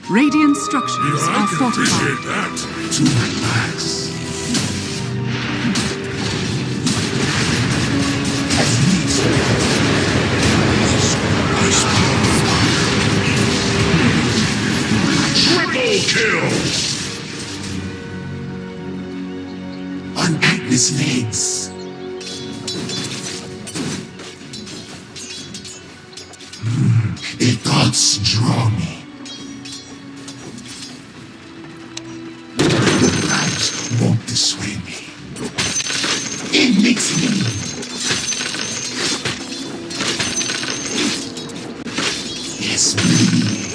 Radiant structures are fortified. To my max. Triple kill! On Agnes' legs. The thoughts draw me. The light won't dissuade me. It makes me. Yes, bleed.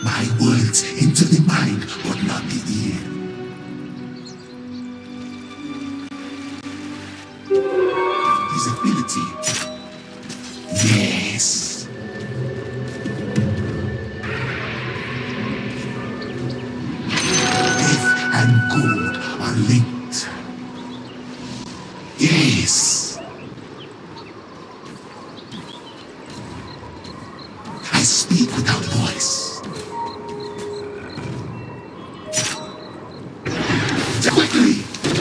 My words into the mind, but not the ear. Visibility. Yes. Death and gold are linked. Yes. I speak without voice. Quickly!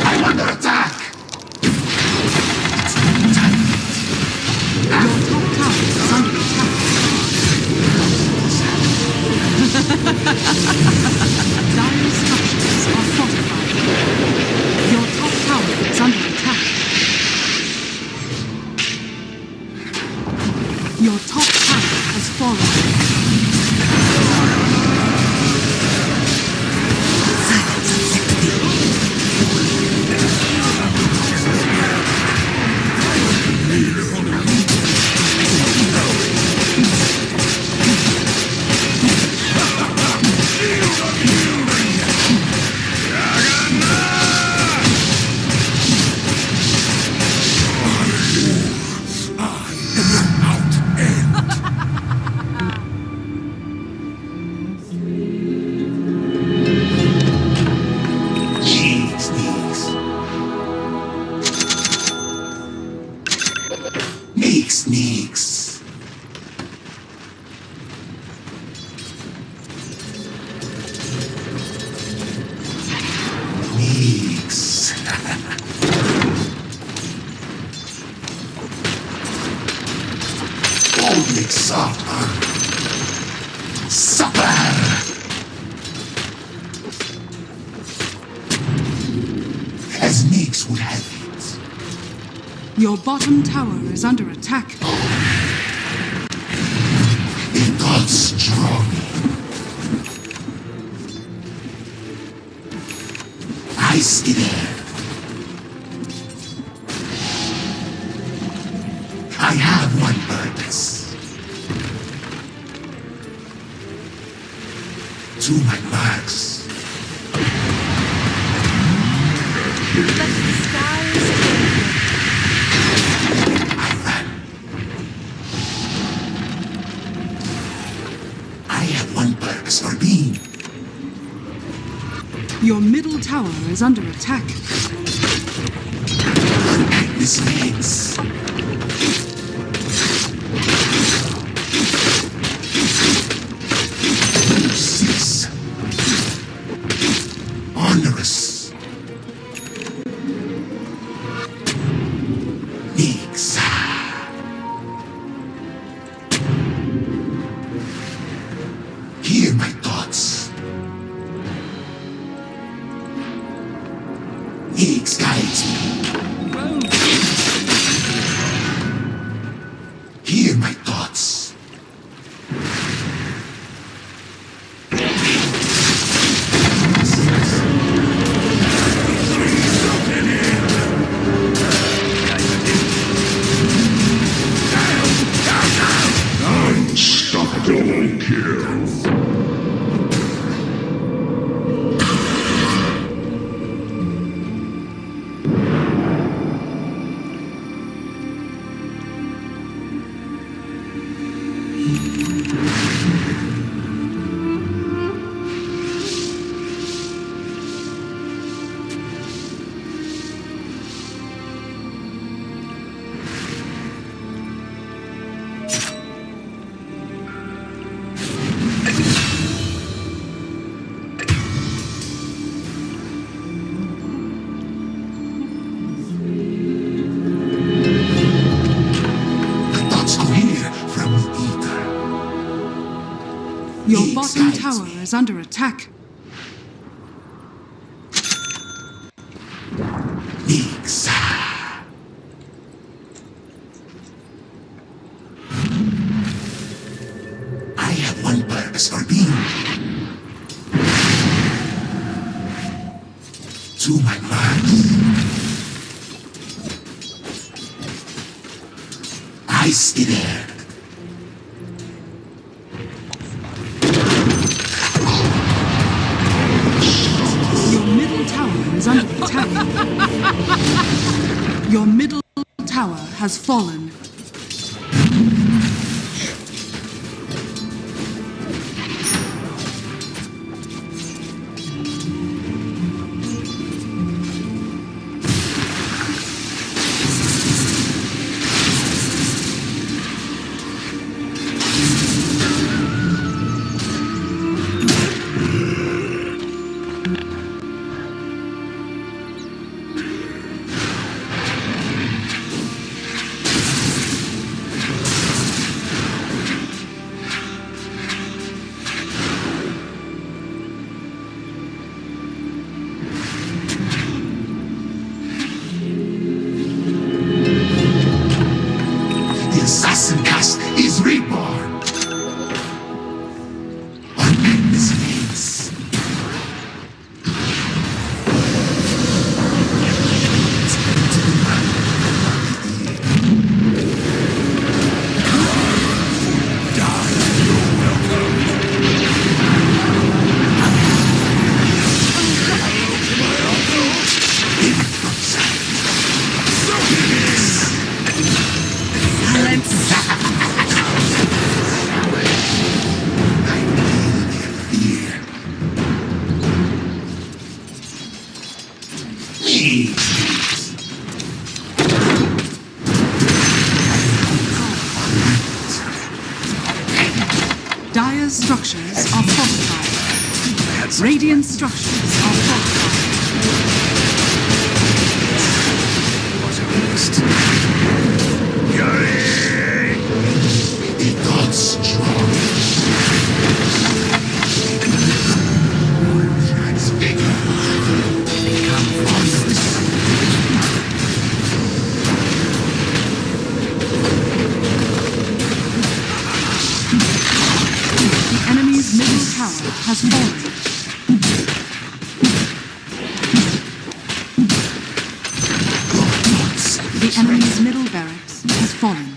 I'm under attack! Your top tower is under attack. Dire structures are fortified. Your top tower is under attack. Your top tower has fallen. Take soft armor. Supper! As Nix would have it. Your bottom tower is under attack. The gods strong. I scared. I have one purpose. To my marks. I have one purpose for being. Your middle tower is under attack. This legs. Six. Onerous. Nix. Hear my thoughts. Nix guides me. Hear my thoughts. Unstoppable kill. Your bottom tower is under attack. Nix. I have one purpose for being. To my marks. I scared. Your middle tower is under attack. Your middle tower has fallen. The assassin caste is reborn. On endless lanes. Dire's structures are fortified. Radiant structures are fortified. The gods draw me. That's bigger. Become frost. The enemy's middle tower has fallen. The enemy's middle barracks has fallen.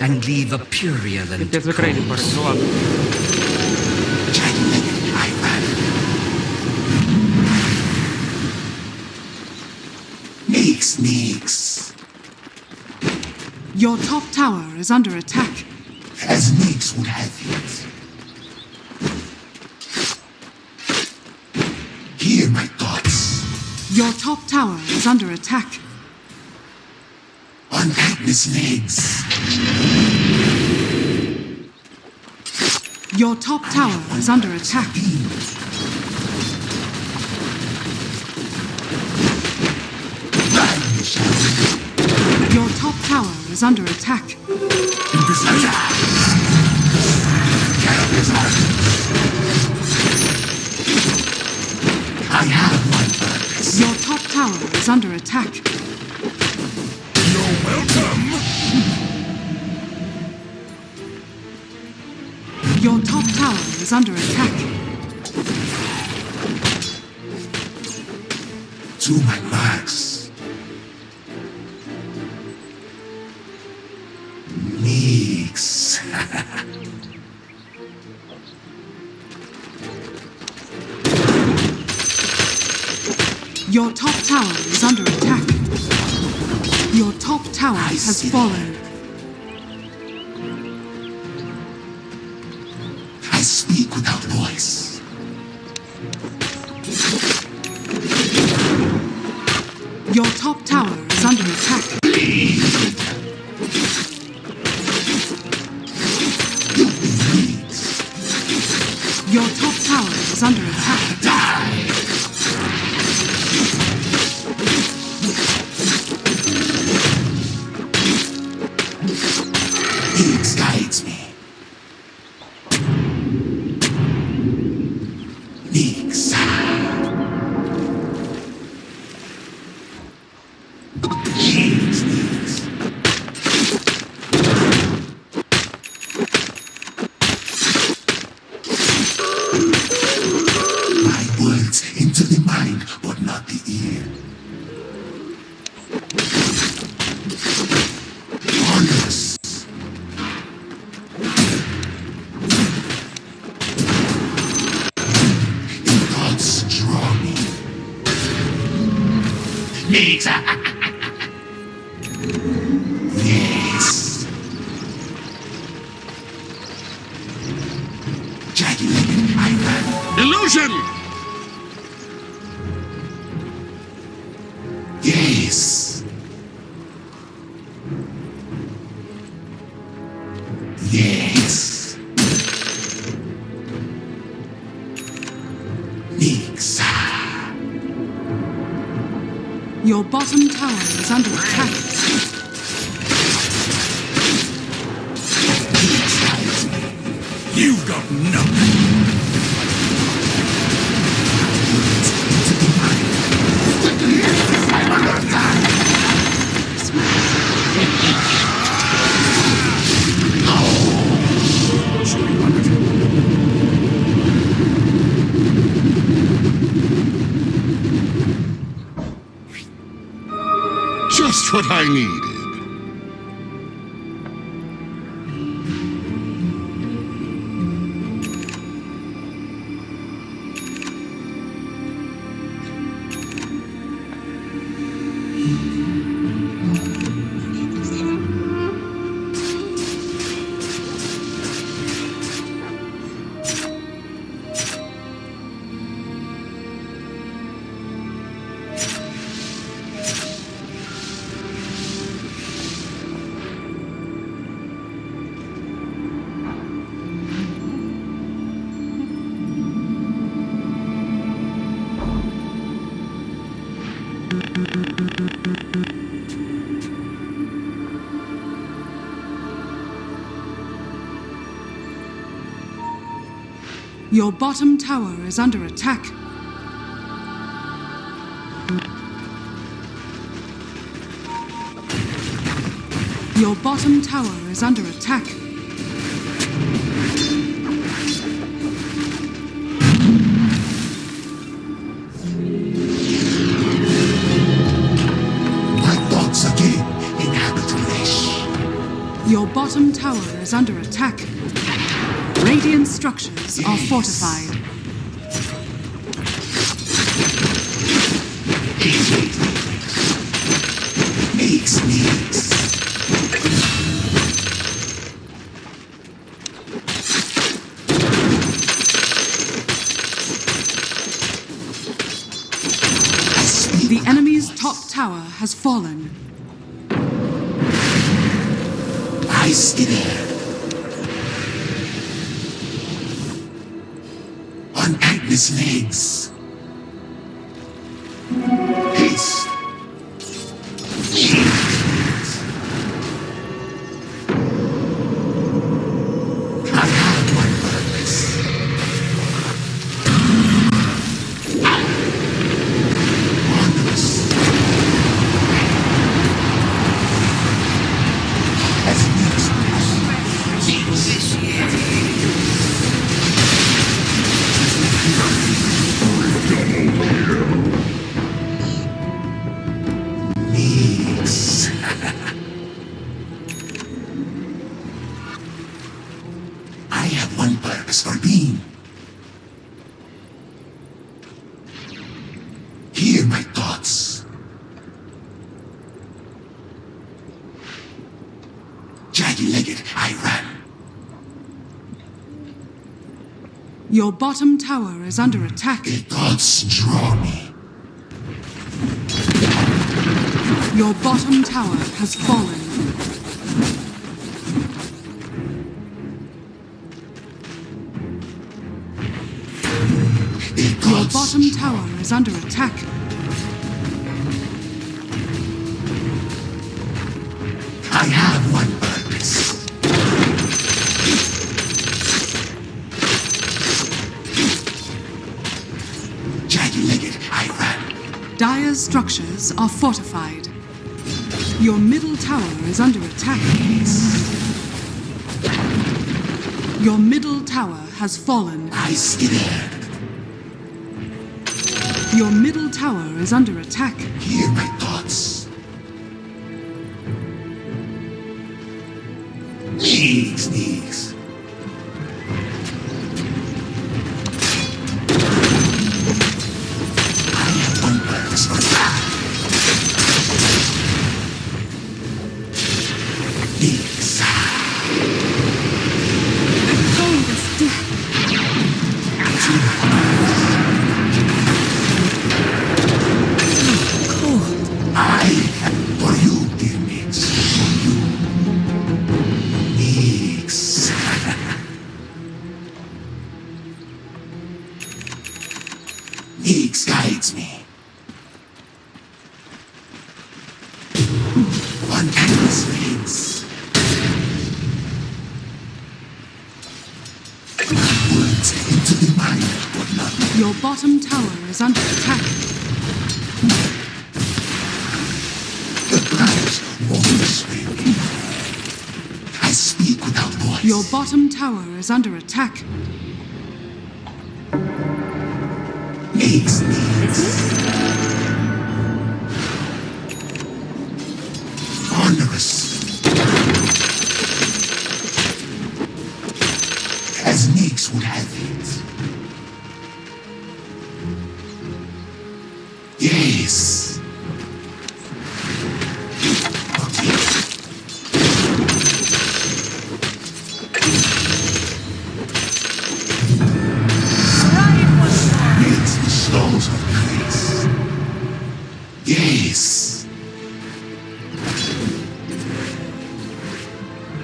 And leave a purulent Te sui credit per corpse. Neeks. Your top tower is under attack. As Neeks would have it. Hear my thoughts. Your top tower is under attack. On Agnes' legs. Your top tower is under attack. Your top tower is under attack. I have my purpose. Your top tower is under attack. You're welcome. Your top tower is under attack. To my marks. Neeks. Your top tower is under attack. Your top tower has fallen. I speak without voice. Your top tower is under attack. Your top tower is under attack. Neeks guides me. Neeks. Neeks, Neeks. My words into the mind, but not the ear. Honest. The gods draw me. Neeks. Yes. Jagged-legged Ivan. Illusion! Yes. Yes. Neeks. Your bottom tower is under attack. You've got nothing. I'm under attack. Just what I needed. Your bottom tower is under attack. Your bottom tower is under attack. My thoughts again inhabit flesh. Your bottom tower is under attack. Radiant structures are fortified. Makes me. The enemy's top tower has fallen. I skinner. On Agnes' legs. Haste. I have one purpose. Wondrous. As next Needs. I have one purpose for being. Hear my thoughts. Jagged-legged, I run. Your bottom tower is under attack. The gods draw me. Your bottom tower has fallen. The Your gods bottom tower is under attack. I have one purpose. Jagged-legged, I run. Dire's structures are fortified. Your middle tower is under attack. Your middle tower has fallen. I skinner. Your middle tower is under attack. Hear my thoughts. Sneaks. I have one purpose for that. Sneaks. Cold as death. I for you, dear Nix. For you. Nix. Nix guides me. On endless wings. Words into the mind, but not Your bottom tower is under attack. the branch won't sway me. I speak without voice. Your bottom tower is under attack. Nix needs. Onerous. As Nix would have it. Yes. Okay. Nix bestows of grace. Yes.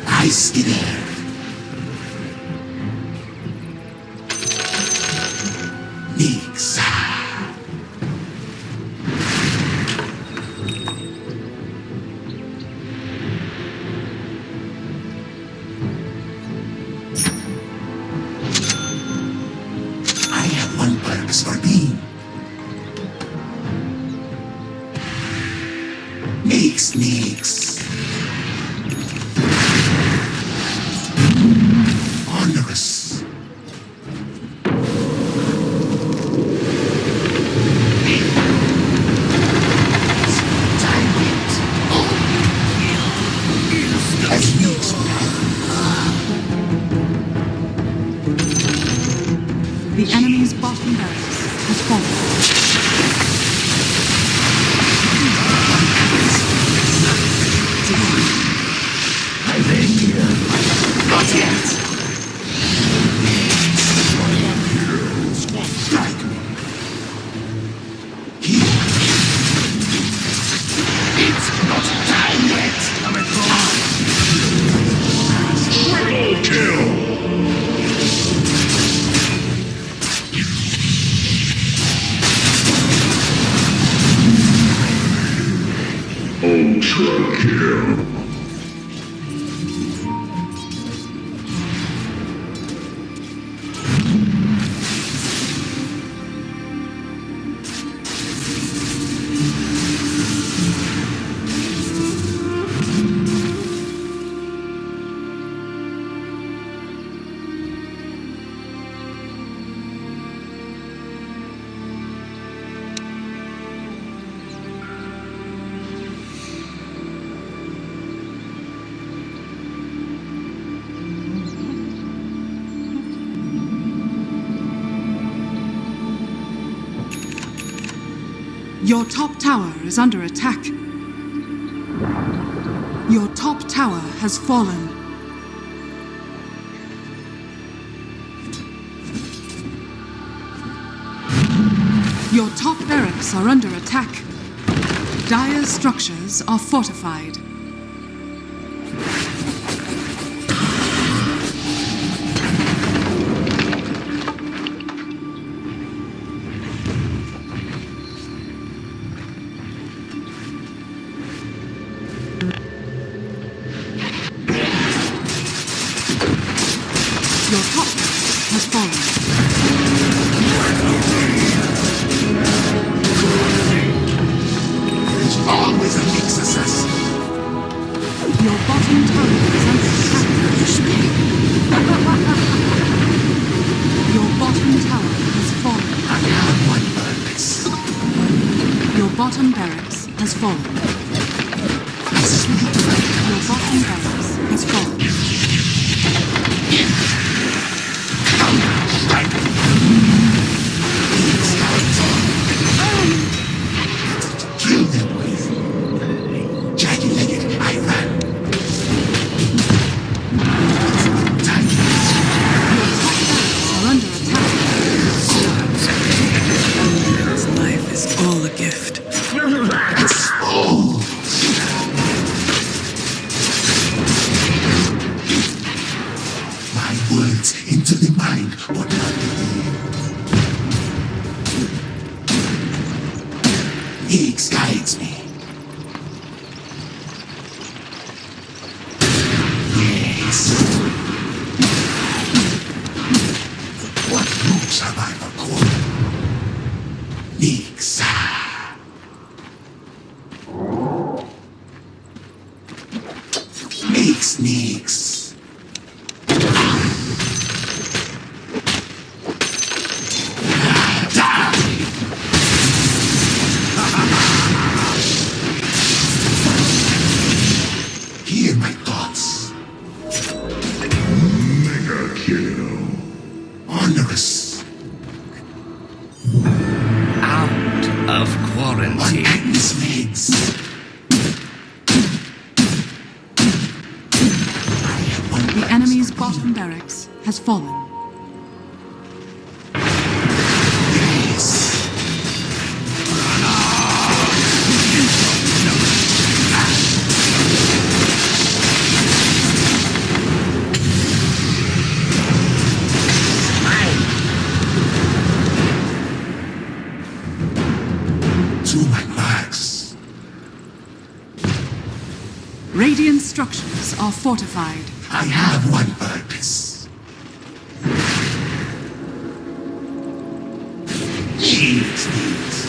I skinner. Nix. Snakes. Onerous. The enemy's bottom barracks has fallen. I lay here. Not yet. Strike me. Here. It's not time yet. Triple kill. Ultra kill. Your top tower is under attack. Your top tower has fallen. Your top barracks are under attack. Dire's structures are fortified. Your top barracks has fallen. There's always a mix assassin. Your bottom tower is under attack. Your bottom tower has fallen. I have one purpose. Your bottom barracks has fallen. I sweep Your bottom barracks has fallen. kill them with jagged-legged iron. Time Are under attack. This life is all a gift. exposed. My words into the mind what not the Higgs guides me. Yes. What moves have I recorded? Higgs. Sneaks. Hear my thoughts. Mega kill. Onerous. Out of quarantine. Unendless legs. The enemy's bottom barracks has fallen. Yes. To my marks. Radiant structures are fortified. I have one purpose. Shield needs.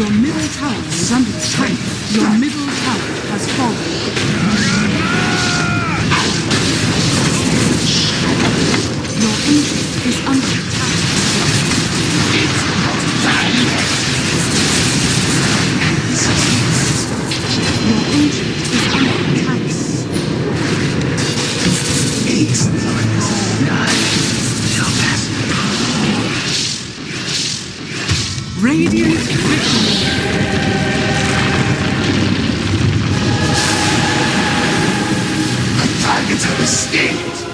Your middle tower is under attack. Your middle tower has fallen. Your ancient is under attack. It's not time yet. Your ancient is under attack. It's none shall pass. Radiant victory. The targets have escaped.